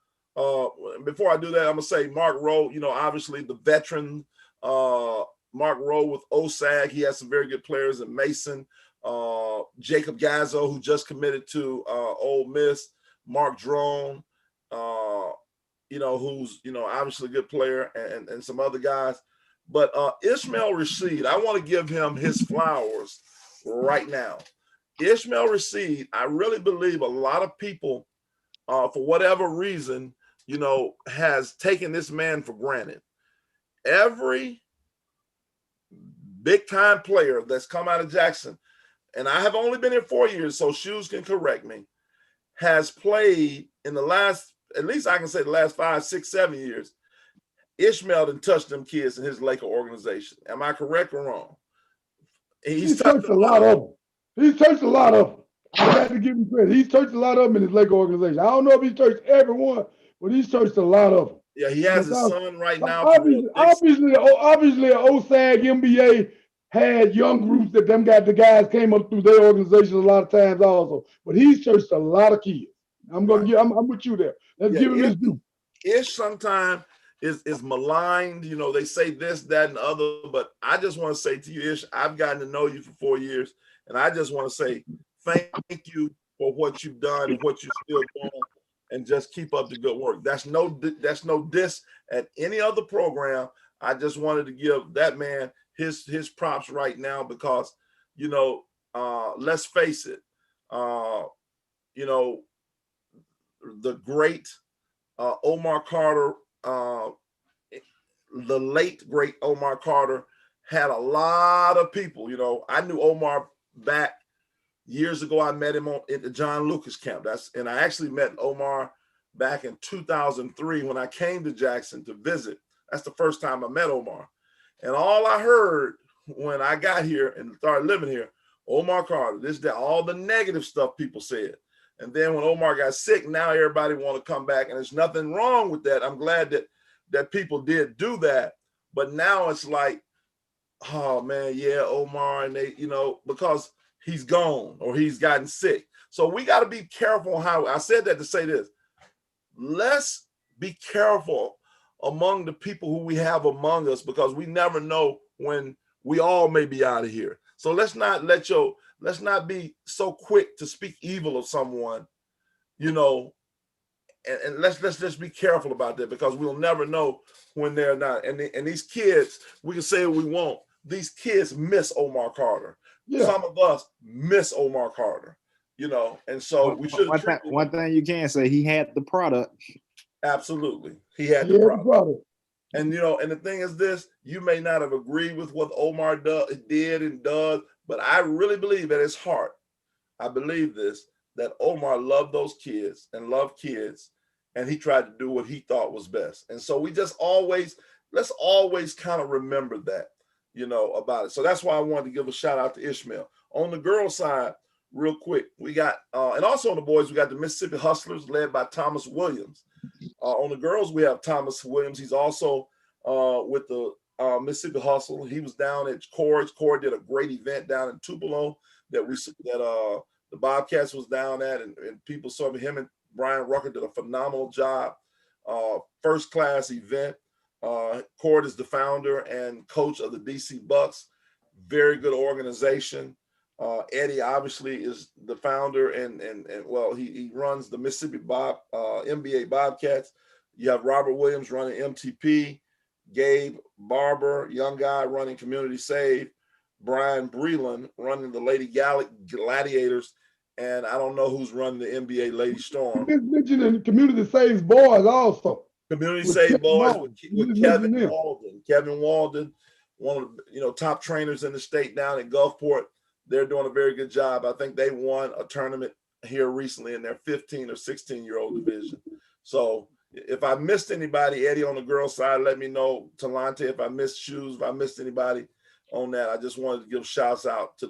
Before I do that, I'm going to say Mark Rowe, obviously the veteran, Mark Rowe with OSAG. He has some very good players in Mason. Jacob Gazzo, who just committed to Ole Miss. Mark Drone, who's, obviously a good player, and some other guys. But Ishmael Rashid, I want to give him his flowers right now. Ishmael Rashid, I really believe a lot of people, for whatever reason, has taken this man for granted. Every big-time player that's come out of Jackson, and I have only been here 4 years, so Shoes can correct me, has played in the last, at least I can say the last 5, 6, 7 years. Ishmael done touched them kids in his Laker organization. Am I correct or wrong? He's touched a lot of them. He's touched a lot of them. I got to give him credit. He's touched a lot of them in his Laker organization. I don't know if he's touched everyone, but he's touched a lot of them. Yeah, he has his son right now. Obviously, OSAG NBA had young groups that the guys came up through their organization a lot of times also. But he's touched a lot of kids. I'm with you there. Let's give him his due. Ish sometimes is maligned. They say this, that, and the other. But I just want to say to you, Ish, I've gotten to know you for 4 years, and I just want to say thank you for what you've done and what you're still doing, and just keep up the good work. That's no diss at any other program. I just wanted to give that man his props right now because, let's face it, the great Omar Carter, the late great Omar Carter had a lot of people. I knew Omar back years ago. I met him at the John Lucas camp. And I actually met Omar back in 2003 when I came to Jackson to visit. That's the first time I met Omar. And all I heard when I got here and started living here, Omar Carter, this, that, all the negative stuff people said. And then when Omar got sick, now everybody want to come back, and there's nothing wrong with that. I'm glad that people did do that. But now it's like, oh man, yeah, Omar, and they, because he's gone or he's gotten sick. So we got to be careful how I said that to say this. Let's be careful among the people who we have among us, because we never know when we all may be out of here. So let's not be so quick to speak evil of someone, and let's just be careful about that, because we'll never know when they're not. And these kids, we can say what we want. These kids miss Omar Carter. Yeah. Some of us miss Omar Carter, you know, and so we should treat one thing you can say, he had the product. Absolutely. He had the product. product. And you know, and the thing is this, you may not have agreed with what Omar did and does, but I really believe at his heart, I believe this, that Omar loved those kids and loved kids, and he tried to do what he thought was best. And so we just let's always kind of remember that, you know, about it. So that's why I wanted to give a shout out to Ishmael. On the girls' side, real quick, we got, and also on the boys, we got the Mississippi Hustlers led by Thomas Williams. On the girls, we have Thomas Williams. He's also with the Mississippi Hustle. He was down at Cords. Cord did a great event down in Tupelo that the Bobcats was down at, and people saw him, and Brian Rucker did a phenomenal job. First class event. Cord is the founder and coach of the DC Bucks. Very good organization. Eddie obviously is the founder and well, he runs the Mississippi NBA Bobcats. You have Robert Williams running MTP, Gabe Barber, young guy, running Community Save, Brian Breland running the Lady Gladiators, and I don't know who's running the NBA Lady Storm. He's mentioning Community Saves Boys also. Community Save Boys with Kevin Walden. Kevin Walden, one of the top trainers in the state down in Gulfport. They're doing a very good job. I think they won a tournament here recently in their 15 or 16-year-old division. So if I missed anybody, Eddie, on the girls' side, let me know. Talante, if I missed Shoes, if I missed anybody on that, I just wanted to give shouts out to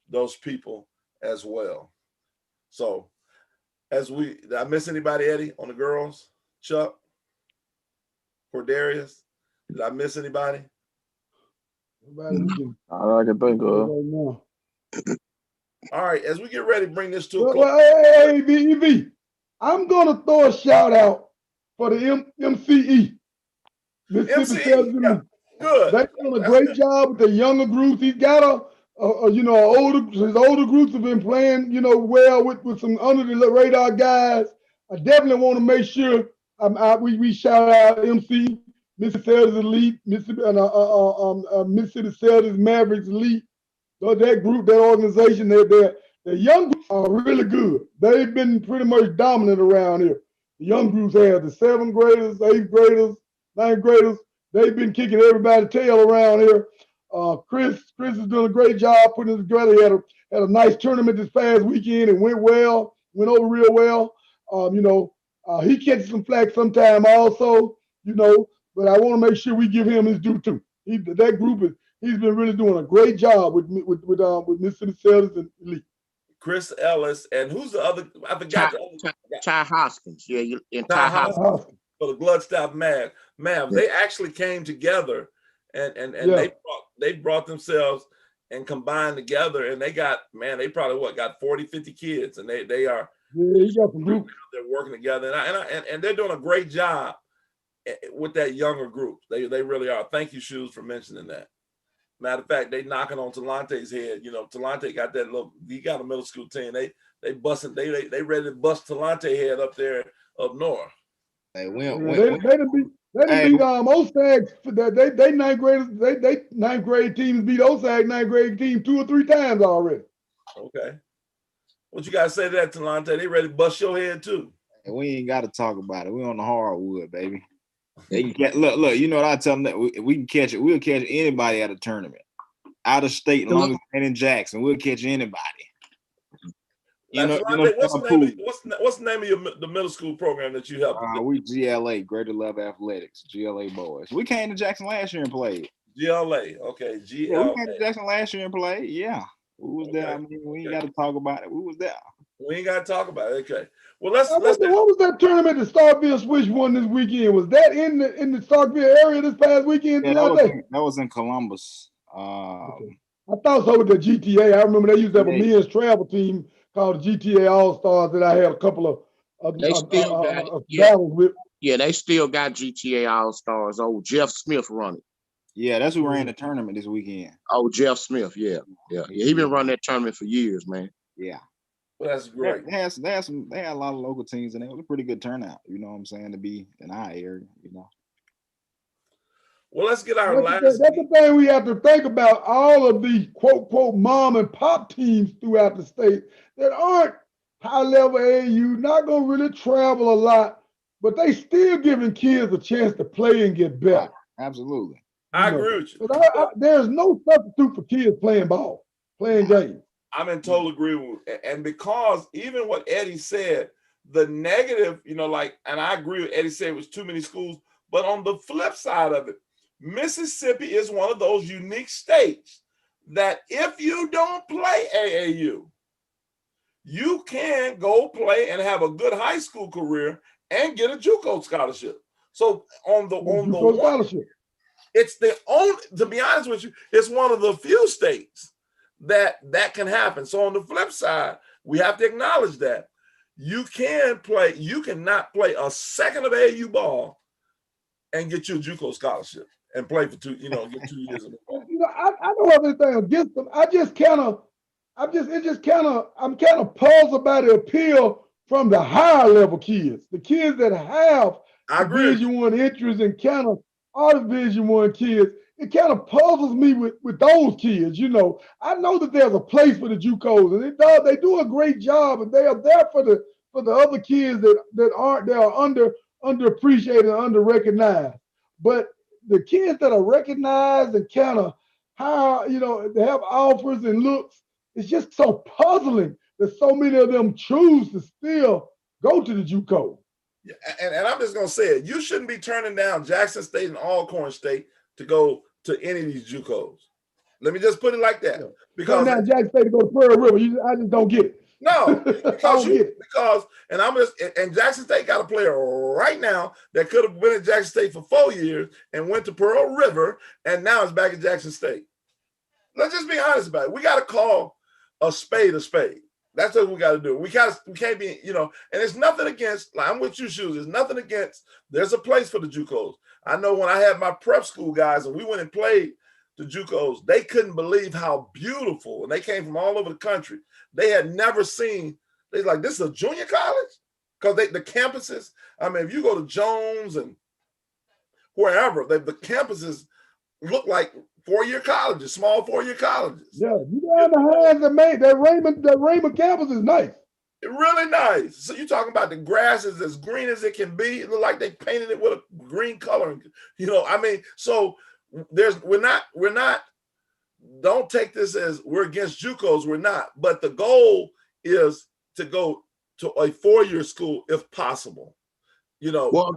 those people as well. So did I miss anybody, Eddie, on the girls? Chuck? Cordarius? Did I miss anybody? All I can think of. All right, as we get ready to bring this to a close. Well, hey, EV, I'm going to throw a shout out for the MCE. MCE, yeah, good. They're doing a great job with the younger groups. He's got his older groups have been playing, well with some under the radar guys. I definitely want to make sure we shout out MC, Mississippi Celtics Elite, Mississippi Celtics Mavericks Elite. So that group, that organization, the young groups are really good. They've been pretty much dominant around here. The young groups have the 7th graders, 8th graders, 9th graders. They've been kicking everybody's tail around here. Chris is doing a great job putting it together. He had a nice tournament this past weekend. It went over real well. He catches some flack sometime also, but I want to make sure we give him his due too. That group he's been really doing a great job with Mississippi Celtics and Elite. Chris Ellis, and who's the other? I forgot. Ty Hoskins. Yeah, Ty Hoskins. For the Bloodstaff Mav. They actually came together and they brought themselves and combined together, and they probably got 40, 50 kids, and they are he got some group. They're working together, and they're doing a great job with that younger group. They really are. Thank you, Shoes, for mentioning that. Matter of fact, they knocking on Talante's head. Talante got he got a middle school team. They ready to bust Talante head up there up north. They beat Osag. They ninth graders. They ninth grade teams beat Osag ninth grade team 2 or 3 times already. Okay, what you gotta say to that, Talante? They ready to bust your head too. And we ain't got to talk about it. We on the hardwood, baby. They can get, look. You know what I tell them, that we can catch it. We'll catch anybody at a tournament, out of state, as long as they're in Jackson. We'll catch anybody. What's the name of the middle school program that you helped? We GLA, Greater Love Athletics, GLA boys. We came to Jackson last year and played. GLA, okay, GLA. Yeah, we came to Jackson last year and played. Yeah, we was there. I mean, we ain't got to talk about it. We was there. We ain't got to talk about it. Okay. Well, what was that tournament that Starkville Switch won this weekend? Was that in the Starkville area this past weekend? Yeah, that was in Columbus. Okay. I thought so with the GTA. I remember they used to have a men's travel team called the GTA All Stars that I had a couple of battles with. Yeah, they still got GTA All Stars. Old Jeff Smith running. Yeah, that's who ran the tournament this weekend. Oh, Jeff Smith. Yeah. He been running that tournament for years, man. Yeah. Well, that's great. They had a lot of local teams, and it was a pretty good turnout. You know what I'm saying, to be in our area. You know. Well, let's get our That's last. the thing we have to think about. All of the quote quote mom and pop teams throughout the state that aren't high level AAU, not gonna really travel a lot, but they still giving kids a chance to play and get better. Absolutely. I agree with you. There's no substitute for kids playing ball, playing games. I'm in total agreement with, and because even what Eddie said, the negative, you know, like, and I agree with Eddie said it was too many schools, but on the flip side of it, Mississippi is one of those unique states that if you don't play AAU, you can go play and have a good high school career and get a JUCO scholarship. So on the one, scholarship, it's the only, to be honest with you, it's one of the few states that can happen. So on the flip side, we have to acknowledge that you cannot play a second of AAU ball and get you a JUCO scholarship and play for get 2 years of it. I don't have anything against them. I'm kind of puzzled by the appeal from the higher level kids, the kids that have Division I interest and kind of are Division I kids. It kind of puzzles me with those kids. You know, I know that there's a place for the JUCOs, and they do a great job, and they are there for the other kids that are underappreciated and underrecognized. But the kids that are recognized and kind of high, they have offers and looks, it's just so puzzling that so many of them choose to still go to the JUCO. Yeah, and I'm just gonna say it. You shouldn't be turning down Jackson State and Alcorn State to go to any of these JUCOs. Let me just put it like that. Because now Jackson State to go to Pearl River, I just don't get it. No, and Jackson State got a player right now that could have been at Jackson State for 4 years and went to Pearl River, and now it's back at Jackson State. Let's just be honest about it. We got to call a spade a spade. That's what we got to do. We can't be, and it's nothing against, like, I'm with you, Shoes. There's nothing against, there's a place for the JUCOs. I know when I had my prep school guys and we went and played the JUCOs, they couldn't believe how beautiful, and they came from all over the country. They had never seen, they're like, this is a junior college? Because the campuses, I mean, if you go to Jones and wherever, the campuses look like 4-year colleges, small 4-year colleges. Yeah, you got the hands that made that Raymond campus is nice. Really nice. So you're talking about the grass is as green as it can be. It look like they painted it with a green color. So we're not, don't take this as we're against JUCOs, we're not. But the goal is to go to a 4-year school if possible. Well,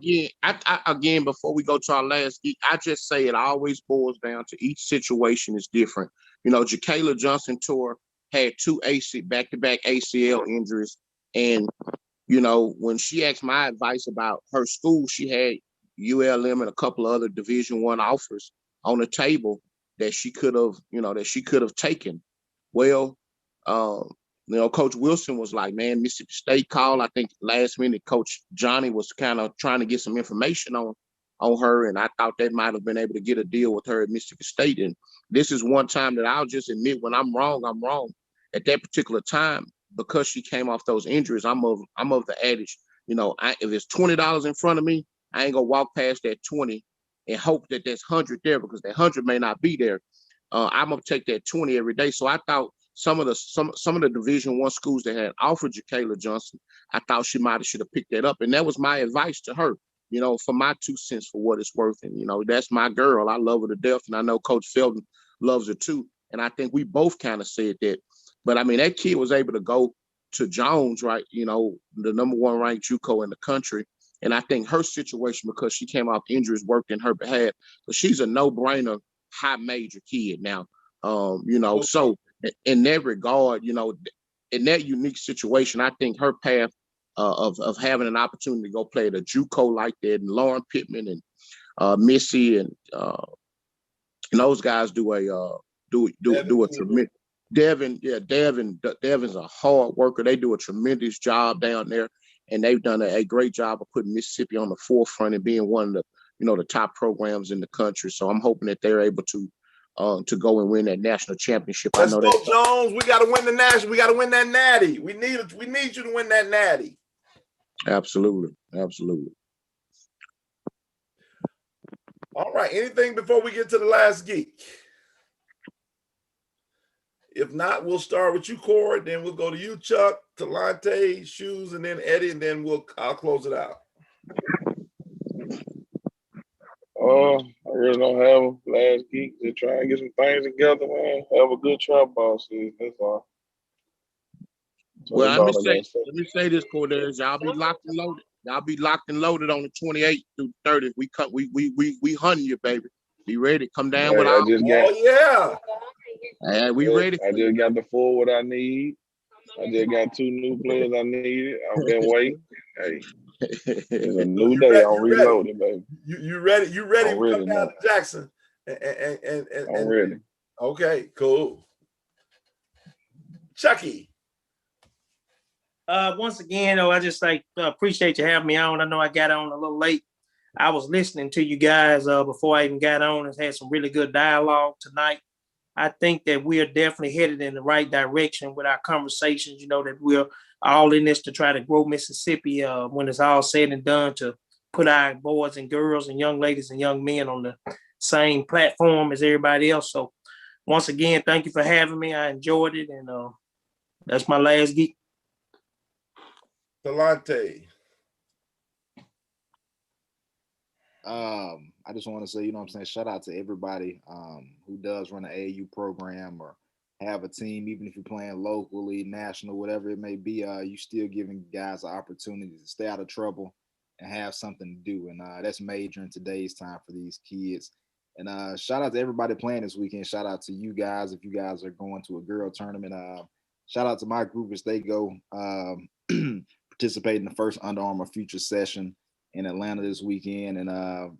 again, before we go to our last geek, I just say it always boils down to each situation is different. Jacayla Johnson Tour had 2 back-to-back ACL injuries. And, when she asked my advice about her school, she had ULM and a couple of other Division I offers on the table that she could have taken. Well, Coach Wilson was like, man, Mississippi State called. I think last minute Coach Johnny was kind of trying to get some information on her, and I thought they might have been able to get a deal with her at Mississippi State. And this is one time that I'll just admit when I'm wrong, I'm wrong. At that particular time, because she came off those injuries, I'm of the adage, if it's $20 in front of me, I ain't gonna walk past that 20 and hope that there's 100 there, because that 100 may not be there. I'm gonna take that 20 every day. So I thought some of the Division I schools that had offered Jacayla Johnson, I thought she should have picked that up. And that was my advice to her, for my 2 cents for what it's worth. And, that's my girl. I love her to death. And I know Coach Felton loves her too. And I think we both kind of said that. But I mean, that kid was able to go to Jones, right? The number 1 ranked JUCO in the country. And I think her situation, because she came off injuries, worked in her behalf. But she's a no-brainer, high major kid now. So in that regard, in that unique situation, I think her path of having an opportunity to go play at a JUCO like that, and Lauren Pittman and Missy and those guys do a tremendous. Devin's a hard worker. They do a tremendous job down there, and they've done a great job of putting Mississippi on the forefront and being one of the the top programs in the country. So I'm hoping that they're able to to go and win that national championship. Let's I know go, that. Jones. We got to win the national. We got to win that natty. We need you to win that natty. Absolutely. Absolutely. All right. Anything before we get to the last geek? If not, we'll start with you, Corey. Then we'll go to you, Chuck, Talante, Shoes, and then Eddie, and then I'll close it out. I really don't have last geek. Just try and get some things together, man. Have a good trap ball season. That's all. Well, let me say this, Cordell. Y'all be locked and loaded. Y'all be locked and loaded on the 28th through 30th. We hunting you, baby. Be ready. Come down with our. Yeah. We ready. I just got the forward I need. I just got 2 new players I needed. I've been waiting. Hey, it's a new day. I'm reloaded, baby. You ready? You ready? I'm ready come down now. to Jackson. I'm ready. Okay, cool. Chucky. Once again, I just appreciate you having me on. I know I got on a little late. I was listening to you guys before I even got on and had some really good dialogue tonight. I think that we are definitely headed in the right direction with our conversations, that we're all in this to try to grow Mississippi when it's all said and done, to put our boys and girls and young ladies and young men on the same platform as everybody else. So once again, thank you for having me. I enjoyed it. And that's my last geek. Talante. I just want to say, shout out to everybody who does run an AAU program or have a team, even if you're playing locally, national, whatever it may be. You still giving guys an opportunity to stay out of trouble and have something to do. And that's major in today's time for these kids. And shout out to everybody playing this weekend. Shout out to you guys if you guys are going to a girl tournament. Shout out to my group as they go participate in the first Under Armour Future Session in Atlanta this weekend. And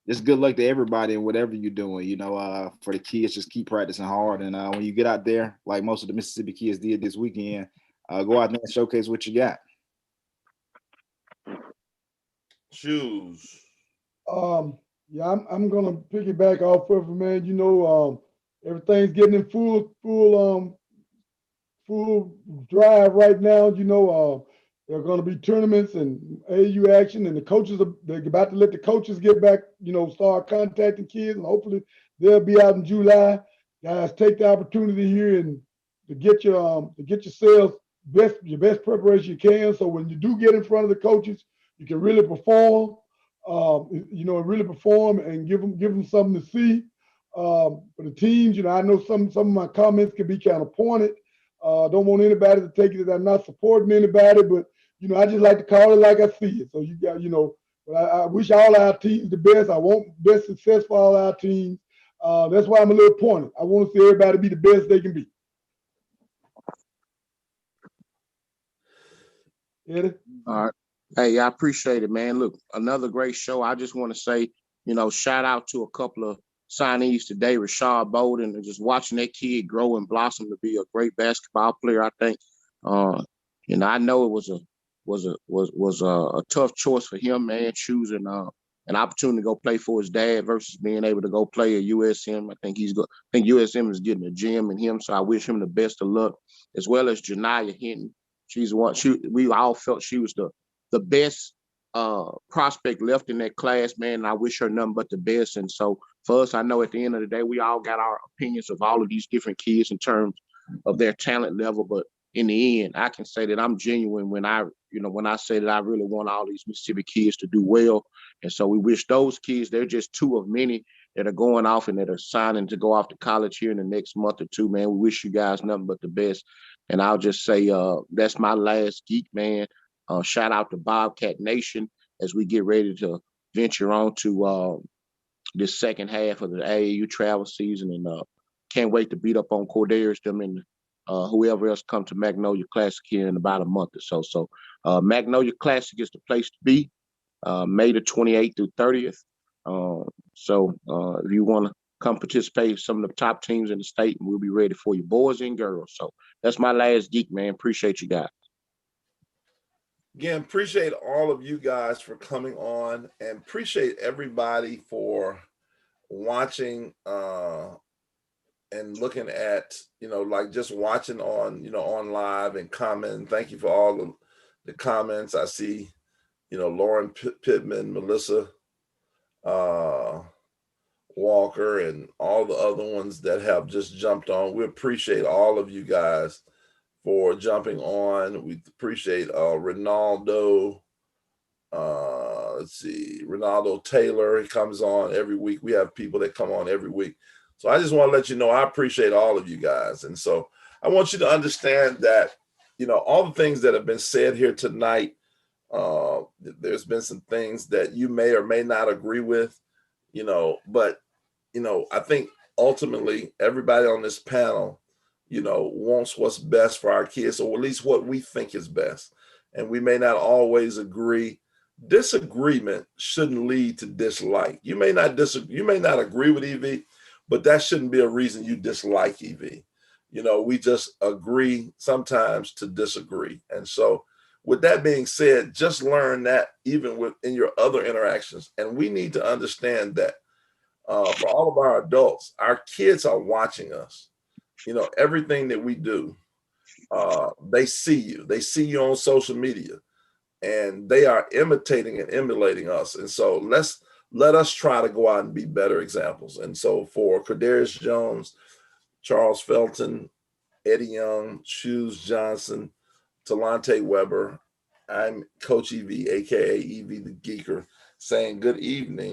just good luck to everybody in whatever you're doing. For the kids, just keep practicing hard. And when you get out there, like most of the Mississippi kids did this weekend, go out there and showcase what you got. Shoes. Yeah, I'm gonna piggyback off of it, man. Everything's getting in full drive right now. There are going to be tournaments and AU action, and the coaches they're about to let the coaches get back, start contacting kids, and hopefully they'll be out in July. Guys, take the opportunity here and to get yourselves your best preparation you can. So when you do get in front of the coaches, you can really perform. Really perform and give them something to see. For the teams, I know some of my comments can be kind of pointed. Don't want anybody to take it that I'm not supporting anybody, but I just like to call it like I see it. So you got, but I wish all our teams the best. I want best success for all our teams. That's why I'm a little pointed. I want to see everybody be the best they can be. Eddie? All right. Hey, I appreciate it, man. Look, another great show. I just want to say, shout out to a couple of signees today, Rashad Bolden, and just watching that kid grow and blossom to be a great basketball player. I think, I know it was a tough choice for him, man, choosing an opportunity to go play for his dad versus being able to go play at USM. I think USM is getting a gem in him, so I wish him the best of luck, as well as Janiyah Hinton. She's one. We all felt she was the best prospect left in that class, man. And I wish her nothing but the best. And so for us, I know at the end of the day, we all got our opinions of all of these different kids in terms of their talent level. But in the end, I can say that I'm genuine when I say that I really want all these Mississippi kids to do well. And so we wish those kids, they're just 2 of many that are going off and that are signing to go off to college here in the next month or 2, man. We wish you guys nothing but the best. And I'll just say that's my last geek, man. Shout out to Bobcat Nation as we get ready to venture on to this second half of the AAU travel season. And can't wait to beat up on Cordarius, them and whoever else come to Magnolia Classic here in about a month or so. So Magnolia Classic is the place to be, May the 28th through 30th. So if you want to come participate in some of the top teams in the state, and we'll be ready for you, boys and girls. So that's my last geek, man. Appreciate you guys. Again, appreciate all of you guys for coming on, and appreciate everybody for watching and looking at, like just watching on live and commenting. Thank you for all the comments. I see, Lauren Pittman, Melissa Walker, and all the other ones that have just jumped on. We appreciate all of you guys for jumping on. We appreciate Ronaldo. Let's see, Ronaldo Taylor. He comes on every week. We have people that come on every week. So I just want to let you know I appreciate all of you guys. And so I want you to understand that, all the things that have been said here tonight, there's been some things that you may or may not agree with, but, I think ultimately everybody on this panel, wants what's best for our kids, or at least what we think is best. And we may not always agree. Disagreement shouldn't lead to dislike. You may not agree with EV, but that shouldn't be a reason you dislike EV. We just agree sometimes to disagree. And so with that being said, just learn that even in your other interactions. And we need to understand that for all of our adults, our kids are watching us. Everything that we do, they see you. They see you on social media, and they are imitating and emulating us. And so let us try to go out and be better examples. And so for Kadarius Jones, Charles Felton, Eddie Young, Shoes Johnson, Talante Weber, I'm Coach EV, aka EV the Geeker, saying good evening.